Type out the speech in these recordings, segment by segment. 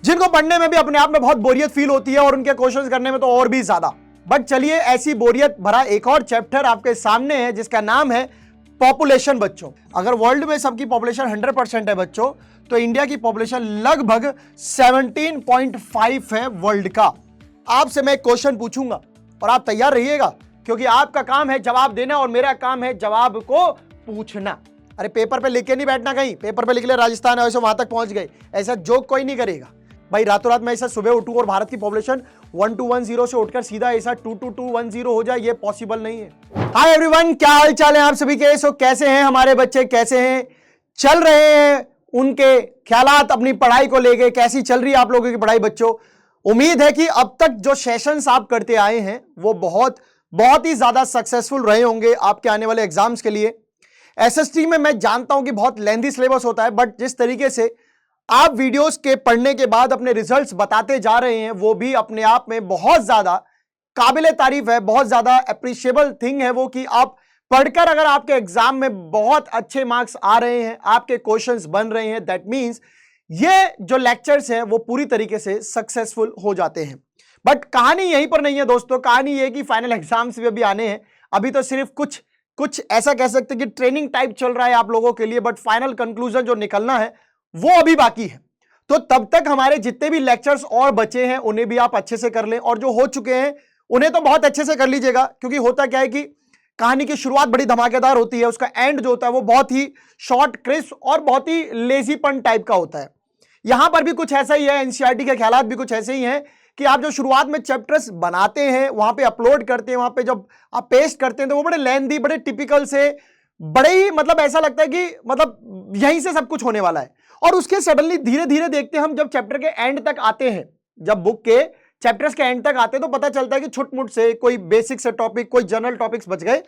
जिनको पढ़ने में भी अपने आप में बहुत बोरियत फील होती है और उनके क्वेश्चंस करने में तो और भी ज्यादा। बट चलिए, ऐसी बोरियत भरा एक और चैप्टर आपके सामने है जिसका नाम है पॉपुलेशन। बच्चों, अगर वर्ल्ड में सबकी पॉपुलेशन 100% है बच्चों, तो इंडिया की पॉपुलेशन लगभग 17.5 है वर्ल्ड का। आपसे मैं एक क्वेश्चन पूछूंगा और आप तैयार रहिएगा, क्योंकि आपका काम है जवाब देना और मेरा काम है जवाब को पूछना। अरे पेपर पे लिख के नहीं बैठना, कहीं पेपर पे लिख ले राजस्थान है वैसे वहां तक पहुंच गए, ऐसा जोक कोई नहीं करेगा भाई। रातों रात मैं ऐसा सुबह उठूं और भारत की पॉपुलेशन 1210 से उठकर सीधा ऐसा 22210 हो जाए, ये पॉसिबल नहीं है। हाय एवरीवन, क्या हाल चाल है आप सभी के? सो कैसे हैं हमारे बच्चे, कैसे हैं, चल रहे हैं उनके ख्यालात अपनी पढ़ाई को लेके, कैसी चल रही है आप लोगों की पढ़ाई बच्चों? उम्मीद है कि अब तक जो सेशंस आप करते आए हैं वो बहुत ही ज्यादा सक्सेसफुल रहे होंगे आपके आने वाले एग्जाम्स के लिए। एसएसटी में मैं जानता हूं कि बहुत लेंथी सिलेबस होता है, बट जिस तरीके से आप वीडियोस के पढ़ने के बाद अपने रिजल्ट्स बताते जा रहे हैं वो भी अपने आप में बहुत ज्यादा काबिले तारीफ है, बहुत ज्यादा अप्रिशिएबल थिंग है वो, कि आप पढ़कर अगर आपके एग्जाम में बहुत अच्छे मार्क्स आ रहे हैं, आपके क्वेश्चंस बन रहे हैं, दैट मींस ये जो लेक्चर्स हैं वो पूरी तरीके से सक्सेसफुल हो जाते हैं। बट कहानी यहीं पर नहीं है दोस्तों, कहानी ये कि फाइनल एग्जाम्स भी अभी आने हैं। अभी तो सिर्फ कुछ ऐसा कह सकते हैं कि ट्रेनिंग टाइप चल रहा है आप लोगों के लिए, बट फाइनल कंक्लूजन जो निकलना है वो अभी बाकी है। तो तब तक हमारे जितने भी लेक्चर्स और बचे हैं उन्हें भी आप अच्छे से कर लें, और जो हो चुके हैं उन्हें तो बहुत अच्छे से कर लीजिएगा, क्योंकि होता क्या है कि कहानी की शुरुआत बड़ी धमाकेदार होती है, उसका एंड जो होता है वो बहुत ही शॉर्ट, क्रिस्प और बहुत ही लेजीपन टाइप का होता है। यहां पर भी कुछ ऐसा ही है, एनसीईआरटी के ख्यालात भी कुछ ऐसे ही हैं कि आप जो शुरुआत में चैप्टर्स बनाते हैं, वहां पे अपलोड करते हैं, वहां पे जब आप पेस्ट करते हैं तो वो बड़े लेंथी, बड़े टिपिकल से, बड़े ही मतलब ऐसा लगता है कि मतलब यहीं से सब कुछ होने वाला है। और उसके सडनली धीरे धीरे देखते हैं हम, जब चैप्टर के एंड तक आते हैं, जब बुक के चैप्टर्स के एंड तक आते हैं, तो पता चलता है कि छुटमुट से कोई बेसिक से टॉपिक, कोई जनरल टॉपिक्स बच गए,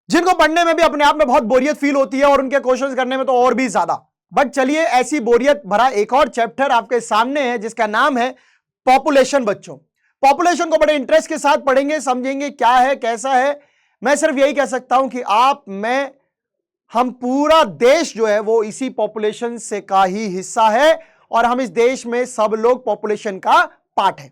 जिनको पढ़ने में भी अपने आप में बहुत बोरियत फील होती है और उनके क्वेश्चंस करने में तो और भी ज्यादा। बट चलिए, ऐसी बोरियत भरा एक और चैप्टर आपके सामने है जिसका नाम है पॉपुलेशन। बच्चों, पॉपुलेशन को बड़े इंटरेस्ट के साथ पढ़ेंगे, समझेंगे क्या है, कैसा है। मैं सिर्फ यही कह सकता हूं कि आप, मैं, हम पूरा देश जो है वो इसी पॉपुलेशन से का ही हिस्सा है, और हम इस देश में सब लोग पॉपुलेशन का पार्ट है।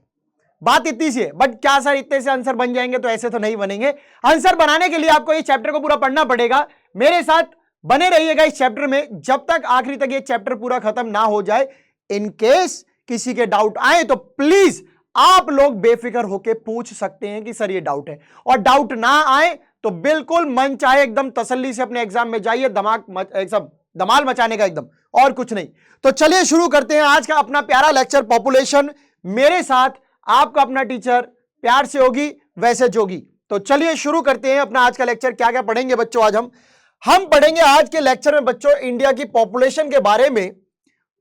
बात इतनी सी है। बट क्या सर इतने से आंसर बन जाएंगे? तो ऐसे तो नहीं बनेंगे। आंसर बनाने के लिए आपको इस चैप्टर को पूरा पढ़ना पड़ेगा। मेरे साथ बने रहिएगा इस चैप्टर में जब तक, आखिरी तक ये चैप्टर पूरा खत्म ना हो जाए। इन केस किसी के डाउट आए तो प्लीज आप लोग बेफिक्र होकर पूछ सकते हैं कि सर ये डाउट है, और डाउट ना आए तो बिल्कुल मन चाहे एकदम तसल्ली से अपने एग्जाम में जाइए, धमाल मचाने का एकदम, और कुछ नहीं। तो चलिए शुरू करते हैं आज का अपना प्यारा लेक्चर पॉपुलेशन। मेरे साथ आपका अपना टीचर प्यार से होगी वैसे जोगी। तो चलिए शुरू करते हैं अपना आज का लेक्चर। क्या क्या पढ़ेंगे बच्चों आज हम पढ़ेंगे आज के लेक्चर में बच्चों इंडिया की पॉपुलेशन के बारे में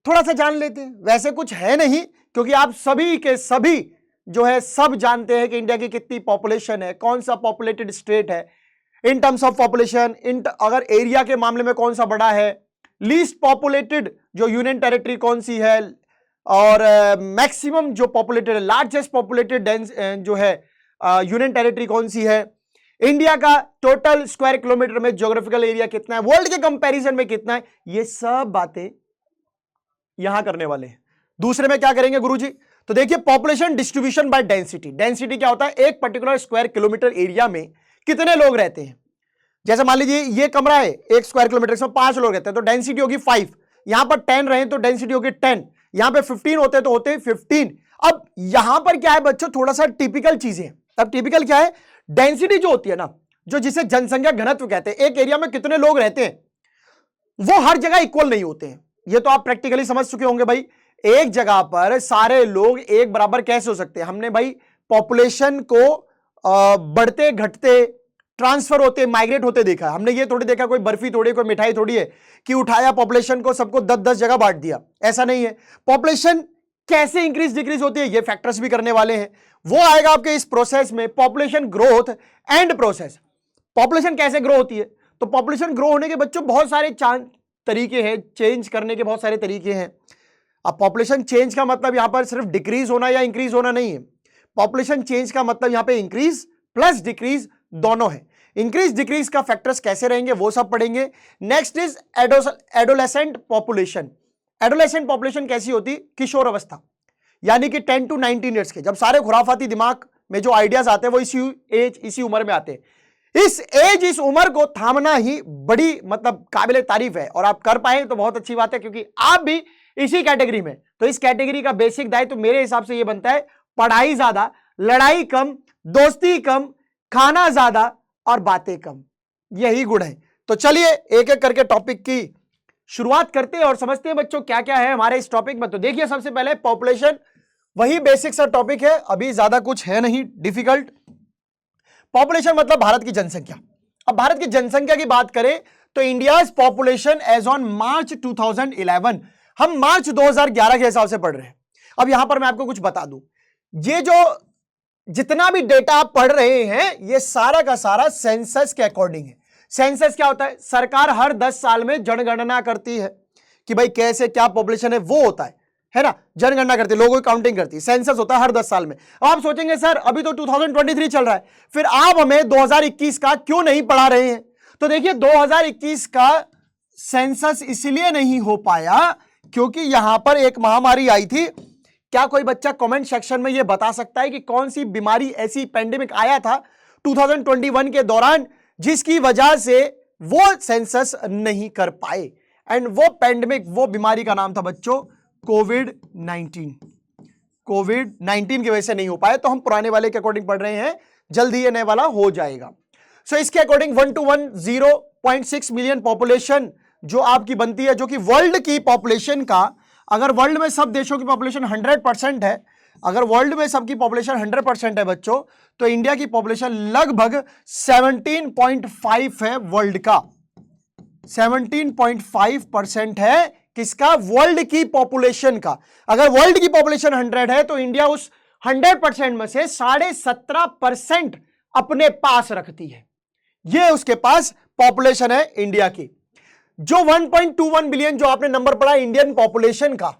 थोड़ा सा जान लेते हैं। वैसे कुछ है नहीं, क्योंकि आप सभी के सभी जो है सब जानते हैं कि इंडिया की कितनी पॉपुलेशन है, कौन सा पॉपुलेटेड स्टेट है इन टर्म्स ऑफ पॉपुलेशन, अगर एरिया के मामले में कौन सा बड़ा है, लीस्ट पॉपुलेटेड जो यूनियन टेरिटरी कौन सी है, और मैक्सिमम जो पॉपुलेटेड है, लार्जेस्ट पॉपुलेटेड जो है यूनियन टेरिटरी कौन सी है, इंडिया का टोटल स्क्वायर किलोमीटर में ज्योग्राफिकल एरिया कितना है, वर्ल्ड के कंपैरिजन में कितना है, ये सब बातें यहां करने वाले हैं। दूसरे में क्या करेंगे गुरुजी? तो देखिए, population distribution by density. Density क्या होता है? एक पर्टिकुलर स्क्वायर किलोमीटर एरिया में कितने लोग रहते हैं। जैसे मान लीजिए ये कमरा है, 1 स्क्वायर किलोमीटर में 5 लोग रहते हैं, तो डेंसिटी होगी 5। यहां पर 10 रहे तो डेंसिटी होगी 10। यहां पे 15 होते हैं तो होते 15। अब यहां पर क्या है बच्चों, थोड़ा सा टिपिकल चीजें। अब टिपिकल क्या है? डेंसिटी जो होती है ना, जो जिसे जनसंख्या घनत्व कहते हैं, एक एरिया में कितने लोग रहते हैं, वो हर जगह इक्वल नहीं होते हैं। ये तो आप प्रैक्टिकली समझ चुके होंगे भाई। एक जगह पर सारे लोग एक बराबर कैसे हो सकते हैं? हमने भाई पॉपुलेशन को बढ़ते घटते, ट्रांसफर होते, माइग्रेट होते देखा है। हमने ये थोड़ी देखा कोई बर्फी थोड़ी, कोई मिठाई थोड़ी है कि उठाया पॉपुलेशन को, सबको 10-10 जगह बांट दिया। ऐसा नहीं है। पॉपुलेशन कैसे इंक्रीज डिक्रीज होती है, ये फैक्टर्स भी करने वाले हैं। वो आएगा आपके इस प्रोसेस में, population growth and process. Population कैसे ग्रो होती है? तो पॉपुलेशन ग्रो होने के बच्चों बहुत सारे तरीके हैं, चेंज करने के बहुत सारे तरीके हैं। अब पॉपुलेशन चेंज का मतलब यहां पर सिर्फ डिक्रीज होना या इंक्रीज होना नहीं है। पॉपुलेशन चेंज का मतलब यहां पे इंक्रीज प्लस डिक्रीज दोनों है। इंक्रीज डिक्रीज का फैक्टर्स कैसे रहेंगे वो सब पढ़ेंगे। Next is adolescent population. Adolescent population कैसी होती? किशोर अवस्था, यानी कि 10 to 19 ईयर्स के, जब सारे खुराफाती दिमाग में जो आइडियाज आते हैं वो इसी उम्र में आते हैं। इस उम्र को थामना ही बड़ी मतलब काबिले तारीफ है, और आप कर पाए तो बहुत अच्छी बात है, क्योंकि आप भी इसी कैटेगरी में। तो इस कैटेगरी का बेसिक दायित्व तो मेरे हिसाब से ये बनता है, पढ़ाई ज्यादा, लड़ाई कम, दोस्ती कम, खाना ज्यादा और बातें कम, यही गुण है। तो चलिए एक एक करके टॉपिक की शुरुआत करते हैं और समझते हैं बच्चों क्या क्या है हमारे इस टॉपिक में। तो देखिए सबसे पहले पॉपुलेशन, वही बेसिक सा टॉपिक है, अभी ज्यादा कुछ है नहीं डिफिकल्ट। पॉपुलेशन मतलब भारत की जनसंख्या। अब भारत की जनसंख्या की बात करें तो India's population as on March 2011, हम मार्च 2011 के हिसाब से पढ़ रहे हैं। अब यहां पर मैं आपको कुछ बता दूं, ये जो जितना भी डेटा आप पढ़ रहे हैं ये सारा का सारा सेंसस के अकॉर्डिंग है। सेंसस क्या होता है? सरकार हर 10 साल में जनगणना करती है कि भाई कैसे क्या पॉपुलेशन है, वो होता है ना, जनगणना करती है, लोगों की काउंटिंग करती है, सेंसस होता है हर 10 साल में। अब आप सोचेंगे सर अभी तो 2023 चल रहा है, फिर आप हमें 2021 का क्यों नहीं पढ़ा रहे हैं? तो देखिए 2021 का सेंसस इसलिए नहीं हो पाया क्योंकि यहां पर एक महामारी आई थी। क्या कोई बच्चा कमेंट सेक्शन में यह बता सकता है कि कौन सी बीमारी, ऐसी पेंडेमिक आया था 2021 के दौरान जिसकी वजह से वो सेंसस नहीं कर पाए? एंड वो पेंडेमिक, वो बीमारी का नाम था बच्चों कोविड-19। कोविड-19 की वजह से नहीं हो पाए। तो हम पुराने वाले के अकॉर्डिंग पढ़ रहे हैं, जल्दी ये नए वाला हो जाएगा। सो इसके अकॉर्डिंग 1 मिलियन पॉपुलेशन जो आपकी बनती है, जो कि वर्ल्ड की पॉपुलेशन का, अगर वर्ल्ड में सब देशों की पॉपुलेशन 100% है, अगर वर्ल्ड में सबकी पॉपुलेशन 100% है बच्चों, तो इंडिया की पॉपुलेशन लगभग 17.5 है वर्ल्ड का। 17.5% है किसका? वर्ल्ड की पॉपुलेशन का। अगर वर्ल्ड की पॉपुलेशन 100 है तो इंडिया उस 100% में से 17.5% अपने पास रखती है। यह उसके पास पॉपुलेशन है इंडिया की। जो 1.21 बिलियन जो आपने नंबर पढ़ा इंडियन पॉपुलेशन का,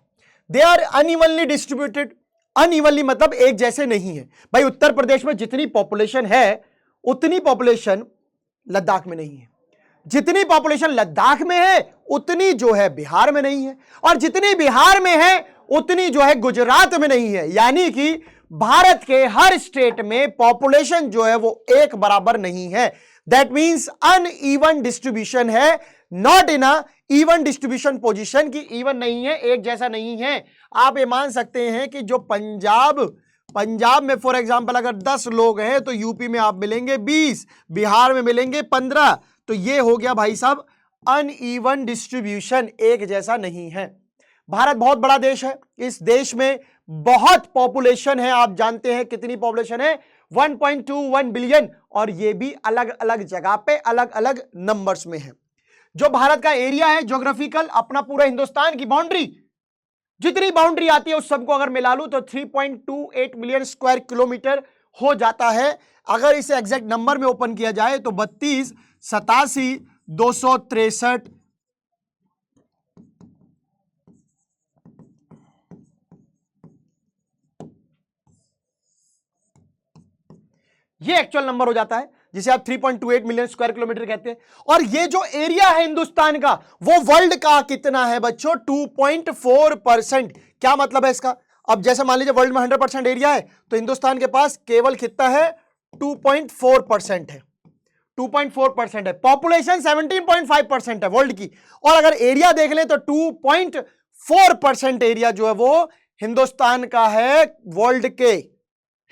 they are unevenly distributed. Unevenly मतलब एक जैसे नहीं है भाई। उत्तर प्रदेश में जितनी पॉपुलेशन है उतनी पॉपुलेशन लद्दाख में नहीं है, जितनी पॉपुलेशन लद्दाख में है उतनी जो है बिहार में नहीं है, और जितनी बिहार में है उतनी जो है गुजरात में नहीं है। यानी कि भारत के हर स्टेट में पॉपुलेशन जो है वो एक बराबर नहीं है। दैट मींस अनइवन डिस्ट्रीब्यूशन है, not in a even distribution position, की इवन नहीं है, एक जैसा नहीं है। आप ये मान सकते हैं कि जो पंजाब में फॉर एग्जांपल अगर 10 लोग हैं तो यूपी में आप मिलेंगे 20, बिहार में मिलेंगे 15। तो ये हो गया भाई साहब अनइवन डिस्ट्रीब्यूशन, एक जैसा नहीं है। भारत बहुत बड़ा देश है, इस देश में बहुत पॉपुलेशन है। आप जानते हैं कितनी पॉपुलेशन है? 1.21 बिलियन, और ये भी अलग अलग जगह पे अलग अलग नंबर्स में है। जो भारत का एरिया है ज्योग्राफिकल, अपना पूरा हिंदुस्तान की बाउंड्री, जितनी बाउंड्री आती है उस सबको अगर मिला लूं तो 3.28 मिलियन स्क्वायर किलोमीटर हो जाता है। अगर इसे एग्जैक्ट नंबर में ओपन किया जाए तो 32, 87, 263, ये एक्चुअल नंबर हो जाता है जिसे आप 3.28 मिलियन स्क्वायर किलोमीटर कहते हैं। और ये जो एरिया है हिंदुस्तान का वो वर्ल्ड का कितना है बच्चों? 2.4%। क्या मतलब है इसका? अब जैसे मान लीजिए वर्ल्ड में 100% एरिया है तो हिंदुस्तान के पास केवल कितना है? 2.4% है। 2.4% है। पॉपुलेशन 17.5% है वर्ल्ड की, और अगर एरिया देख लें तो 2.4% एरिया जो है वो हिंदुस्तान का है वर्ल्ड के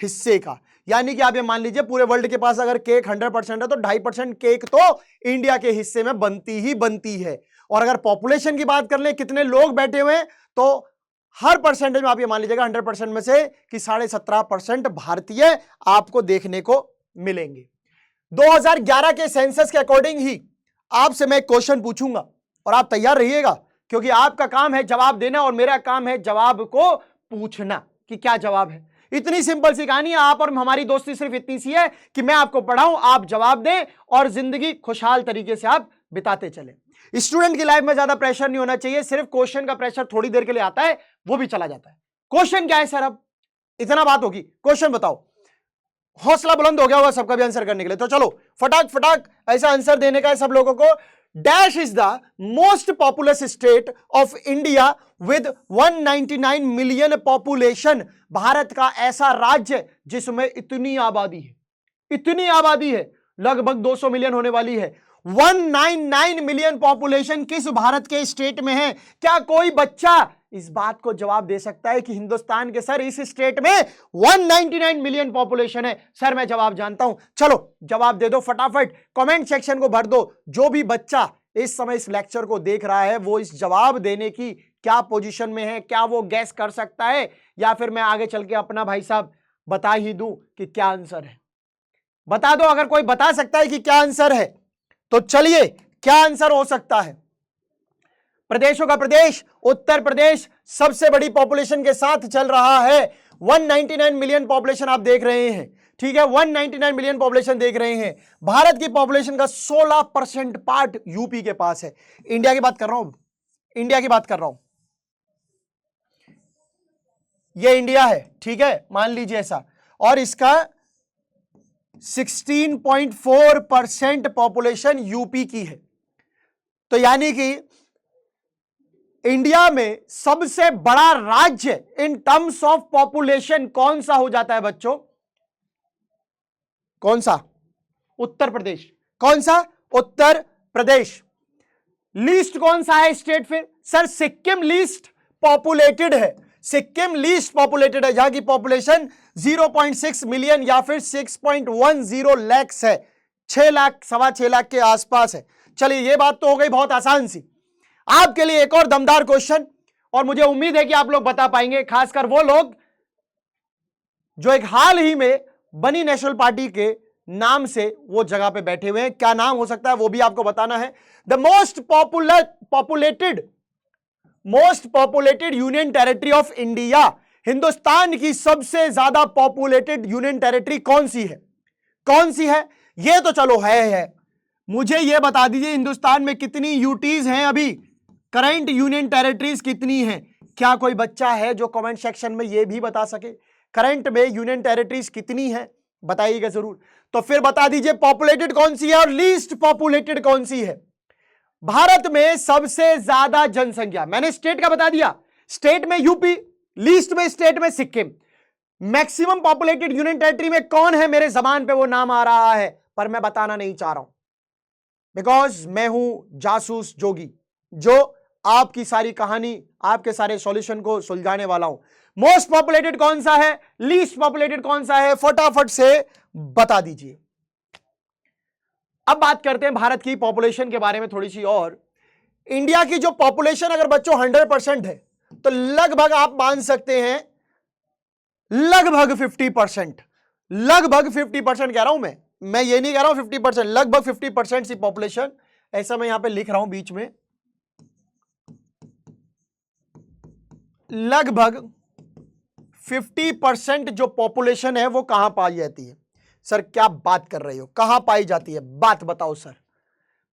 हिस्से का। यानी कि आप ये मान लीजिए पूरे वर्ल्ड के पास अगर केक 100% है तो 2.5% केक तो इंडिया के हिस्से में बनती ही बनती है। और अगर पॉपुलेशन की बात कर ले कितने लोग बैठे हुए हैं तो हर परसेंटेज में आप ये मान लीजिएगा 100% में से कि 17.5% भारतीय आपको देखने को मिलेंगे। 2011 के सेंसस के अकॉर्डिंग ही आपसे मैं क्वेश्चन पूछूंगा और आप तैयार रहिएगा, क्योंकि आपका काम है जवाब देना और मेरा काम है जवाब को पूछना कि क्या जवाब है। इतनी सिंपल सी कहानी है। आप और हमारी दोस्ती सिर्फ इतनी सी है कि मैं आपको पढ़ाऊं, आप जवाब दें और जिंदगी खुशहाल तरीके से आप बिताते चले। स्टूडेंट की लाइफ में ज्यादा प्रेशर नहीं होना चाहिए, सिर्फ क्वेश्चन का प्रेशर थोड़ी देर के लिए आता है, वो भी चला जाता है। क्वेश्चन क्या है सर? अब इतना बात होगी, क्वेश्चन बताओ। हौसला बुलंद हो गया होगा सबका भी आंसर करने के लिए। तो चलो फटाक फटाक ऐसा आंसर देने का है सब लोगों को। Dash is the most populous state of India with 199 million population. Bharat का ऐसा राज्य जिसमें इतनी आबादी है, लगभग 200 मिलियन होने वाली है। 199 मिलियन पॉपुलेशन किस भारत के स्टेट में है? क्या कोई बच्चा इस बात को जवाब दे सकता है कि हिंदुस्तान के सर इस स्टेट में 199 मिलियन पॉपुलेशन है? सर मैं जवाब जानता हूं। चलो जवाब दे दो फटाफट, कमेंट सेक्शन को भर दो। जो भी बच्चा इस समय इस लेक्चर को देख रहा है वो इस जवाब देने की क्या पोजीशन में है, क्या वो गैस कर सकता है, या फिर मैं आगे चल के अपना भाई साहब बता ही दूं कि क्या आंसर है? बता दो अगर कोई बता सकता है कि क्या आंसर है तो चलिए, क्या आंसर हो सकता है? प्रदेशों का प्रदेश उत्तर प्रदेश सबसे बड़ी पॉपुलेशन के साथ चल रहा है। 199 मिलियन पॉपुलेशन आप देख रहे हैं, ठीक है, 199 मिलियन पॉपुलेशन देख रहे हैं। भारत की पॉपुलेशन का 16% पार्ट यूपी के पास है। इंडिया की बात कर रहा हूं, इंडिया की बात कर रहा हूं, ये इंडिया है, ठीक है, मान लीजिए ऐसा, और इसका 16.4% पॉपुलेशन यूपी की है। तो यानी कि इंडिया में सबसे बड़ा राज्य इन टर्म्स ऑफ पॉपुलेशन कौन सा हो जाता है बच्चों? कौन सा? उत्तर प्रदेश। कौन सा? उत्तर प्रदेश। लीस्ट कौन सा है स्टेट फिर? सर सिक्किम लीस्ट पॉपुलेटेड है, सिक्किम लीस्ट पॉपुलेटेड है, जहां की पॉपुलेशन 0.6 मिलियन या फिर 6.10 लाख है, 6 लाख, 6.25 लाख के आसपास है। चलिए ये बात तो हो गई बहुत आसान सी। आपके लिए एक और दमदार क्वेश्चन, और मुझे उम्मीद है कि आप लोग बता पाएंगे, खासकर वो लोग जो एक हाल ही में बनी नेशनल पार्टी के नाम से वो जगह पे बैठे हुए हैं। क्या नाम हो सकता है वो भी आपको बताना है। The most populated union territory of India, Hindustan की सबसे ज्यादा पॉपुलेटेड यूनियन टेरिटरी कौन सी है? कौन सी है? ये तो चलो है। मुझे ये बता दीजिए हिंदुस्तान में कितनी यूटीज हैं अभी, करंट यूनियन टेरिटरीज कितनी हैं? क्या कोई बच्चा है जो कमेंट सेक्शन में ये भी बता सके करंट में यूनियन टेरिटरीज कितनी है? बताइएगा जरूर। तो फिर बता दीजिए पॉपुलेटेड कौन सी है और लीस्ट पॉपुलेटेड कौन सी है? भारत में सबसे ज्यादा जनसंख्या, मैंने स्टेट का बता दिया, स्टेट में यूपी, लीस्ट में स्टेट में Sikkim. Maximum populated union territory में कौन है? मेरे जबान पे वो नाम आ रहा है पर मैं बताना नहीं चाह रहा हूं, बिकॉज मैं हूं जासूस जोगी जो आपकी सारी कहानी, आपके सारे सॉल्यूशन को सुलझाने वाला हूं। मोस्ट पॉपुलेटेड कौन सा है, लीस्ट पॉपुलेटेड कौन सा है, फटाफट से बता दीजिए। अब बात करते हैं भारत की पॉपुलेशन के बारे में थोड़ी सी और। इंडिया की जो पॉपुलेशन अगर बच्चों 100% है तो लगभग आप मान सकते हैं लगभग 50%, लगभग 50% कह रहा हूं मैं ये नहीं कह रहा हूं 50%, लगभग 50% सी पॉपुलेशन, ऐसा मैं यहां पे लिख रहा हूं बीच में, लगभग 50% जो पॉपुलेशन है वो कहां पाई जाती है? सर क्या बात कर रहे हो, कहां पाई जाती है? बात बताओ सर।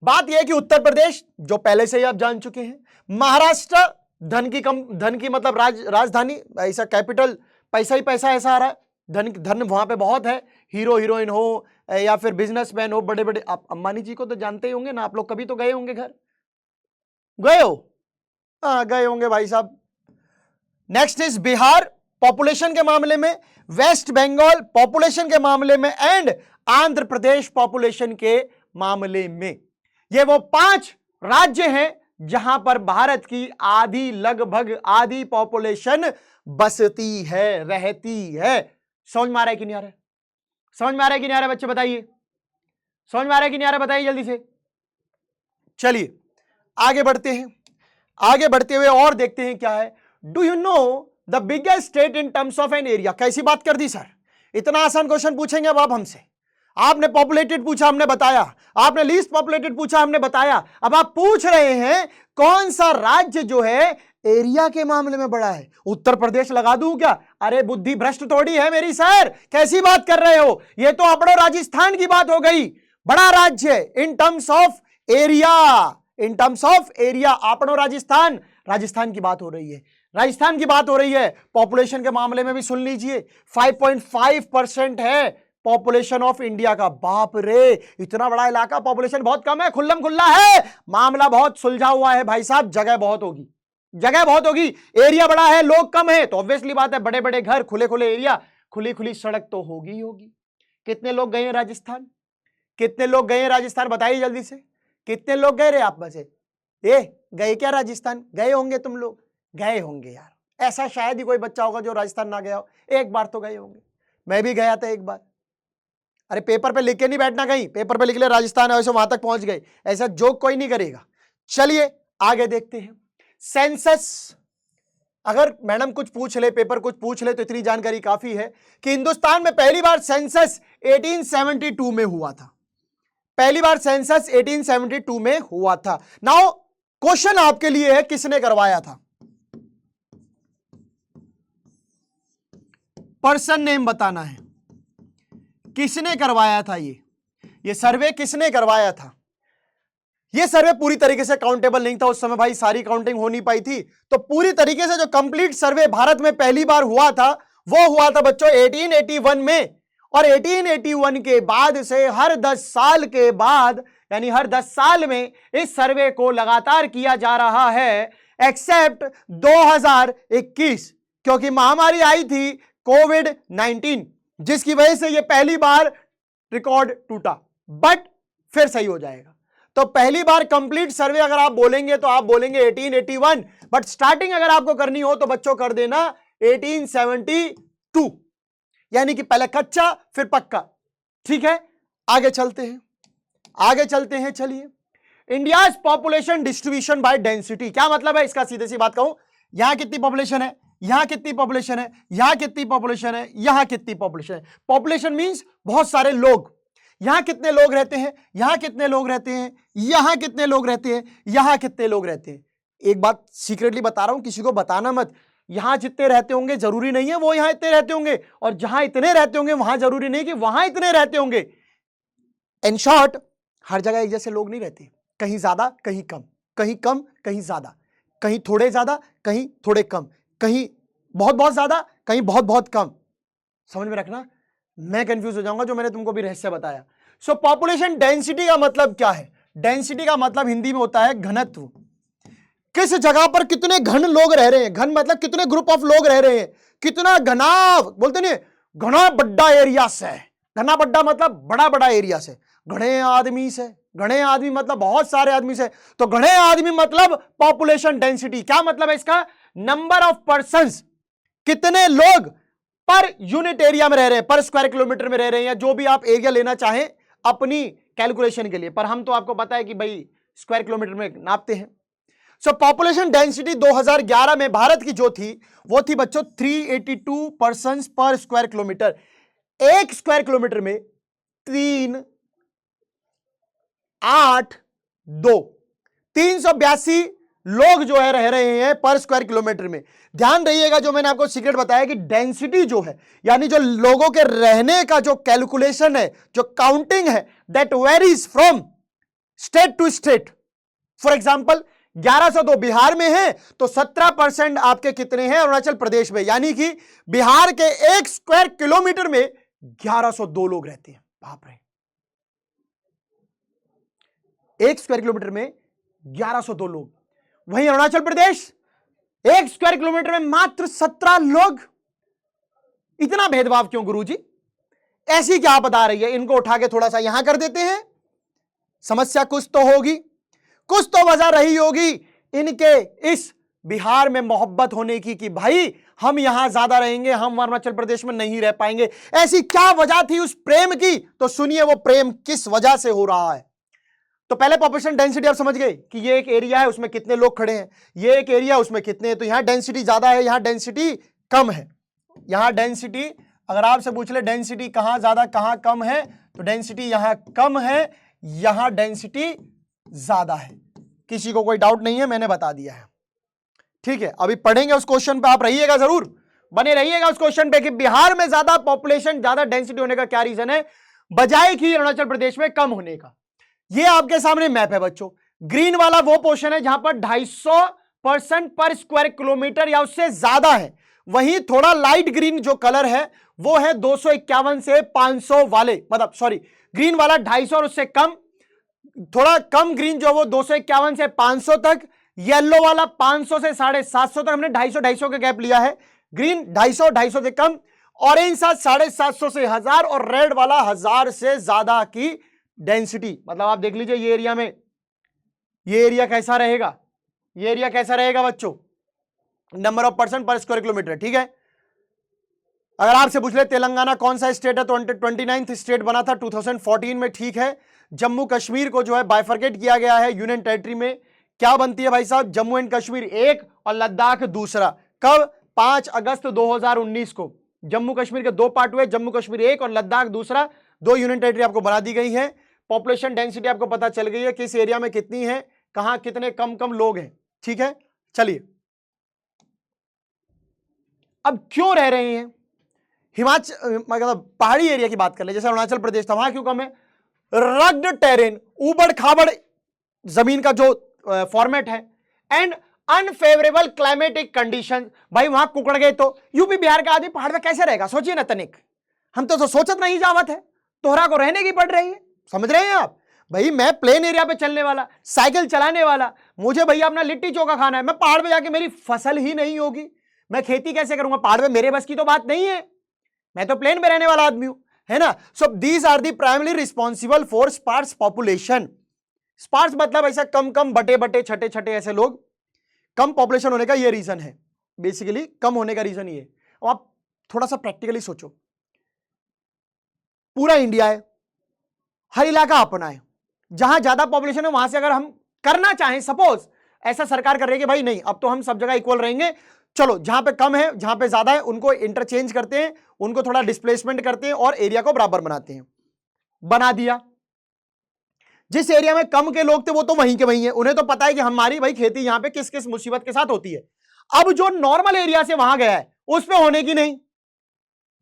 बात यह है कि उत्तर प्रदेश, जो पहले से ही आप जान चुके हैं, महाराष्ट्र, धन की मतलब राजधानी, ऐसा कैपिटल, पैसा ही पैसा ऐसा आ रहा है, धन वहां पे बहुत है, हीरो हीरोइन हो या फिर बिजनेसमैन हो, बड़े बड़े, आप अंबानी जी को तो जानते ही होंगे ना, आप लोग कभी तो गए होंगे घर, गए हो? हाँ गए होंगे भाई साहब। नेक्स्ट इज बिहार पॉपुलेशन के मामले में, वेस्ट बंगाल पॉपुलेशन के मामले में, एंड आंध्र प्रदेश पॉपुलेशन के मामले में। ये वो 5 राज्य हैं जहां पर भारत की आधी, लगभग आधी पॉपुलेशन बसती है, रहती है। समझ में आ रहा है कि नहीं आ रहा है? समझ में आ रहा है कि नहीं आ रहा है बच्चे? बताइए, समझ में आ रहा है कि नहीं आ रहा है? बताइए जल्दी से। चलिए आगे बढ़ते हैं, आगे बढ़ते हुए और देखते हैं क्या है। Do you know the biggest state in terms of an area? कैसी बात कर दी सर, इतना आसान क्वेश्चन पूछेंगे अब आप हमसे? आपने पॉपुलेटेड पूछा, हमने बताया, आपने लीस्ट पॉपुलेटेड पूछा, हमने बताया, अब आप पूछ रहे हैं कौन सा राज्य जो है एरिया के मामले में बड़ा है? उत्तर प्रदेश लगा दूं क्या? अरे बुद्धि भ्रष्ट थोड़ी है मेरी सर, कैसी बात कर रहे हो? ये तो अपने राजस्थान की बात हो गई, बड़ा राज्य इन terms of area, in terms of area अपनो राजस्थान, राजस्थान की बात हो रही है, राजस्थान की बात हो रही है। पॉपुलेशन के मामले में भी सुन लीजिए 5.5% है पॉपुलेशन ऑफ इंडिया का। बाप रे, इतना बड़ा इलाका, पॉपुलेशन बहुत कम है, खुल्लम खुल्ला है, मामला बहुत सुलझा हुआ है भाई साहब। जगह बहुत होगी, जगह बहुत होगी, एरिया बड़ा है, लोग कम है, तो ऑब्वियसली बात है बड़े बड़े घर, खुले खुले एरिया, खुली खुली सड़क तो होगी ही होगी। कितने लोग गए हैं राजस्थान? कितने लोग गए हैं राजस्थान? बताइए जल्दी से, कितने लोग गए रे आप में से? गए क्या राजस्थान? गए होंगे तुम लोग, गए होंगे यार। ऐसा शायद ही कोई बच्चा होगा जो राजस्थान ना गया हो, एक बार तो गए होंगे। मैं भी गया था एक बार। अरे पेपर पे लिख के नहीं बैठना, कहीं पेपर पे लिख ले राजस्थान है, वैसे वहां तक पहुंच गए, ऐसा जोक कोई नहीं करेगा। चलिए आगे देखते हैं। सेंसस, अगर मैडम कुछ पूछ ले, पेपर कुछ पूछ ले, तो इतनी जानकारी काफी है कि हिंदुस्तान में पहली बार सेंसस 1872 में हुआ था। पहली बार सेंसस 1872 में हुआ था। नाउ क्वेश्चन आपके लिए है, किसने करवाया था? पर्सन नेम बताना है, किसने करवाया था? ये सर्वे किसने करवाया था? ये सर्वे पूरी तरीके से काउंटेबल नहीं था उस समय भाई, सारी काउंटिंग हो नहीं पाई थी, तो पूरी तरीके से जो कंप्लीट सर्वे भारत में पहली बार हुआ था वो हुआ था बच्चों 1881 में। और 1881 के बाद से हर 10 साल के बाद, यानी हर 10 साल में इस सर्वे को लगातार किया जा रहा है, एक्सेप्ट 2021, क्योंकि महामारी आई थी कोविड-19, जिसकी वजह से यह पहली बार रिकॉर्ड टूटा, बट फिर सही हो जाएगा। तो पहली बार कंप्लीट सर्वे अगर आप बोलेंगे तो आप बोलेंगे 1881, बट स्टार्टिंग अगर आपको करनी हो तो बच्चों कर देना 1872, यानी कि पहले कच्चा फिर पक्का। ठीक है, आगे चलते हैं, आगे चलते हैं। चलिए, India's population distribution by density, क्या मतलब है इसका? सीधे सी बात कहूं, यहां कितनी पॉपुलेशन है, यहां कितनी पॉपुलेशन है, यहां कितनी पॉपुलेशन है, यहां कितनी पॉपुलेशन है। पॉपुलेशन मींस बहुत सारे लोग। यहां कितने लोग रहते हैं, यहां कितने लोग रहते हैं, यहां कितने लोग रहते हैं, यहां कितने लोग रहते हैं। एक बात सीक्रेटली बता रहा हूं, किसी को बताना मत, यहां जितने रहते होंगे जरूरी नहीं है वो यहां इतने रहते होंगे, और जहां इतने रहते होंगे वहां जरूरी नहीं कि वहां इतने रहते होंगे। इन शॉर्ट, हर जगह एक जैसे लोग नहीं रहते, कहीं ज्यादा कहीं कम, कहीं कम कहीं ज्यादा, कहीं थोड़े ज्यादा कहीं थोड़े कम, कहीं बहुत बहुत ज्यादा कहीं बहुत बहुत कम। समझ में रखना, मैं कंफ्यूज हो जाऊंगा जो मैंने तुमको भी रहस्य बताया। सो पॉपुलेशन डेंसिटी का मतलब क्या है? डेंसिटी का मतलब हिंदी में होता है घनत्व। किस जगह पर कितने घन लोग रह रहे हैं, घन मतलब कितने ग्रुप ऑफ लोग रह रहे हैं, कितना घना, बोलते नहीं घना बड़ा एरिया से, घना बड़ा मतलब बड़ा बड़ा एरिया से, घने आदमी से, घने आदमी मतलब बहुत सारे आदमी से, तो घने आदमी मतलब पॉपुलेशन डेंसिटी। क्या मतलब है इसका? नंबर ऑफ पर्संस, कितने लोग पर यूनिट एरिया में रह रहे हैं, पर स्क्वायर किलोमीटर में रह रहे हैं, या जो भी आप एरिया लेना चाहें अपनी कैलकुलेशन के लिए, पर हम तो आपको पता है कि भाई स्क्वायर किलोमीटर में नापते हैं। सो पॉपुलेशन डेंसिटी 2011 में भारत की जो थी वो थी बच्चों 382 पर्संस पर स्क्वायर किलोमीटर। एक स्क्वायर किलोमीटर में 382 लोग जो है रह रहे हैं पर स्क्वायर किलोमीटर में। ध्यान रहिएगा, जो मैंने आपको सीक्रेट बताया कि डेंसिटी जो है, यानी जो लोगों के रहने का जो कैलकुलेशन है, जो काउंटिंग है, that varies from state to state. For example 1102 Bihar में है, तो 17% आपके कितने हैं अरुणाचल प्रदेश में, यानी कि बिहार के एक स्क्वायर किलोमीटर में 1102 लोग रहते हैं। बाप रे, एक स्क्वायर किलोमीटर में 1102 लोग। वहीं अरुणाचल प्रदेश एक स्क्वायर किलोमीटर में मात्र 17 लोग। इतना भेदभाव क्यों गुरुजी? ऐसी क्या बता रही है? इनको उठा के थोड़ा सा यहां कर देते हैं, समस्या कुछ तो होगी, कुछ तो वजह रही होगी इनके इस बिहार में मोहब्बत होने की कि भाई हम यहां ज्यादा रहेंगे, हम अरुणाचल प्रदेश में नहीं रह पाएंगे। ऐसी क्या वजह थी उस प्रेम की? तो सुनिए वो प्रेम किस वजह से हो रहा है। तो पहले पॉपुलेशन डेंसिटी आप समझ गए कि ये एक एरिया है, उसमें कितने लोग खड़े हैं, ये एक एरिया उसमें कितने हैं, तो यहां डेंसिटी ज्यादा है, यहां डेंसिटी कम है। यहां डेंसिटी, अगर आपसे पूछ ले डेंसिटी कहां ज्यादा कहां कम है, तो डेंसिटी यहां कम है, यहां डेंसिटी ज्यादा है। किसी को कोई डाउट नहीं है, मैंने बता दिया है। ठीक है, अभी पढ़ेंगे उस क्वेश्चन पे, आप रहिएगा, जरूर बने रहिएगा उस क्वेश्चन पे कि बिहार में ज्यादा पॉपुलेशन, ज्यादा डेंसिटी होने का क्या रीजन है, बजाय कि अरुणाचल प्रदेश में कम होने का। ये आपके सामने मैप है बच्चों। ग्रीन वाला वो पोर्शन है जहां पर 250% पर स्क्वायर किलोमीटर या उससे ज्यादा है, वहीं थोड़ा लाइट ग्रीन जो कलर है वो है 251 से 500 वाले, मतलब सॉरी ग्रीन वाला 250 और उससे कम, थोड़ा कम ग्रीन जो वो 251 से 500 तक, येलो वाला 500 से 750 तक, हमने 250 का गैप लिया है। ग्रीन 250 से कम, ऑरेंज सा 750 से 1000 और रेड वाला 1000 से ज्यादा की डेंसिटी। मतलब आप देख लीजिए ये एरिया में, ये एरिया कैसा रहेगा, ये एरिया कैसा रहेगा बच्चों, नंबर ऑफ पर्सन पर स्क्वायर किलोमीटर। ठीक है, अगर आपसे पूछ ले तेलंगाना कौन सा स्टेट है तो 29th स्टेट बना था 2014 में। ठीक है, जम्मू कश्मीर को जो है बाइफरकेट किया गया है यूनियन टेरिटरी में। क्या बनती है भाई साहब, जम्मू एंड कश्मीर एक और लद्दाख दूसरा। कब, 5 अगस्त 2019 को जम्मू कश्मीर के दो पार्ट हुए, जम्मू कश्मीर एक और लद्दाख दूसरा, दो यूनियन टेरिटरी आपको बना दी गई है। पॉपुलेशन डेंसिटी आपको पता चल गई है किस एरिया में कितनी है, कहां कितने कम कम लोग हैं। ठीक है, चलिए अब क्यों रह रहे हैं हिमाचल, मतलब पहाड़ी एरिया की बात कर ले, जैसे अरुणाचल प्रदेश था, वहां क्यों कम है, रग्ड टेरेन, ऊबड़ खाबड़ जमीन का जो फॉर्मेट है, एंड अनफेवरेबल क्लाइमेटिक कंडीशन। भाई वहां कुकड़ गए तो यूपी बिहार का आदमी पहाड़ में कैसे रहेगा, सोचिए ना तनिक, हम तो सोचत नहीं जावत है, तोहरा को रहने की पड़ रही है, समझ रहे हैं आप। भाई मैं प्लेन एरिया पे चलने वाला, साइकिल चलाने वाला, मुझे भैया अपना लिट्टी चोखा खाना है, मैं पहाड़ में जाके मेरी फसल ही नहीं होगी, मैं खेती कैसे करूंगा, पहाड़ में मेरे बस की तो बात नहीं है, मैं तो प्लेन में रहने वाला आदमी हूं, है ना। So these are the primary responsible for sparse population. Sparse मतलब ऐसा कम कम बटे बटे छठे छठे ऐसे लोग, कम पॉपुलेशन होने का ये रीजन है, बेसिकली कम होने का रीजन ये। अब आप थोड़ा सा प्रैक्टिकली सोचो, पूरा इंडिया है, हर इलाका अपना है, जहां ज्यादा पॉपुलेशन है वहां से अगर हम करना चाहें, सपोज ऐसा सरकार कर रही है कि भाई नहीं अब तो हम सब जगह इक्वल रहेंगे, चलो जहां पे कम है जहां पे ज्यादा है उनको इंटरचेंज करते हैं, उनको थोड़ा डिस्प्लेसमेंट करते हैं और एरिया को बराबर बनाते हैं, बना दिया। जिस एरिया में कम के लोग थे वो तो वहीं के वहीं है, उन्हें तो पता है कि हमारी भाई खेती यहां पे किस किस मुसीबत के साथ होती है। अब जो नॉर्मल एरिया से वहां गया है उस पे होने की नहीं,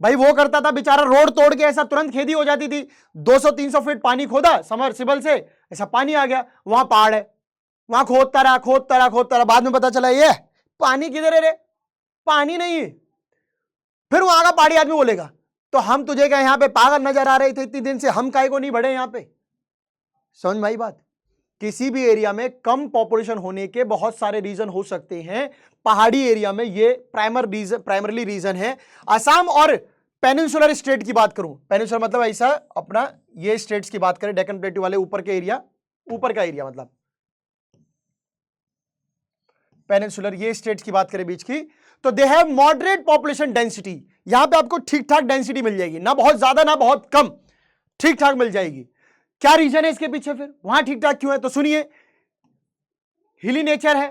भाई वो करता था बेचारा रोड तोड़ के, ऐसा तुरंत खेती हो जाती थी, 200-300 फीट पानी खोदा समरसिबल से, ऐसा पानी आ गया, वहां पहाड़ है, वहां खोदता रहा, बाद में पता चला ये पानी किधर है रे, पानी नहीं है। फिर वहां का पहाड़ी आदमी बोलेगा तो हम तुझे क्या यहां पे पागल नजर आ रहे थे इतनी दिन से, हम काहे को नहीं बढ़े यहां पे। समझ में आई बात। किसी भी एरिया में कम पॉपुलेशन होने के बहुत सारे रीजन हो सकते हैं, पहाड़ी एरिया में ये प्राइमरली रीजन है। असम और पेनिनसुलर स्टेट की बात करूं, पेनिनसुलर मतलब ऐसा अपना ये स्टेट्स की बात करें, डेक्कन प्लेटू वाले ऊपर के एरिया, ऊपर का एरिया मतलब पेनिनसुलर, ये स्टेट्स की बात करें बीच की, तो they have moderate population density. यहां पे आपको ठीक ठाक डेंसिटी मिल जाएगी, ना बहुत ज्यादा ना बहुत कम, ठीक ठाक मिल जाएगी। क्या रीजन है इसके पीछे, फिर वहां ठीक ठाक क्यों है, तो सुनिए, हिली नेचर है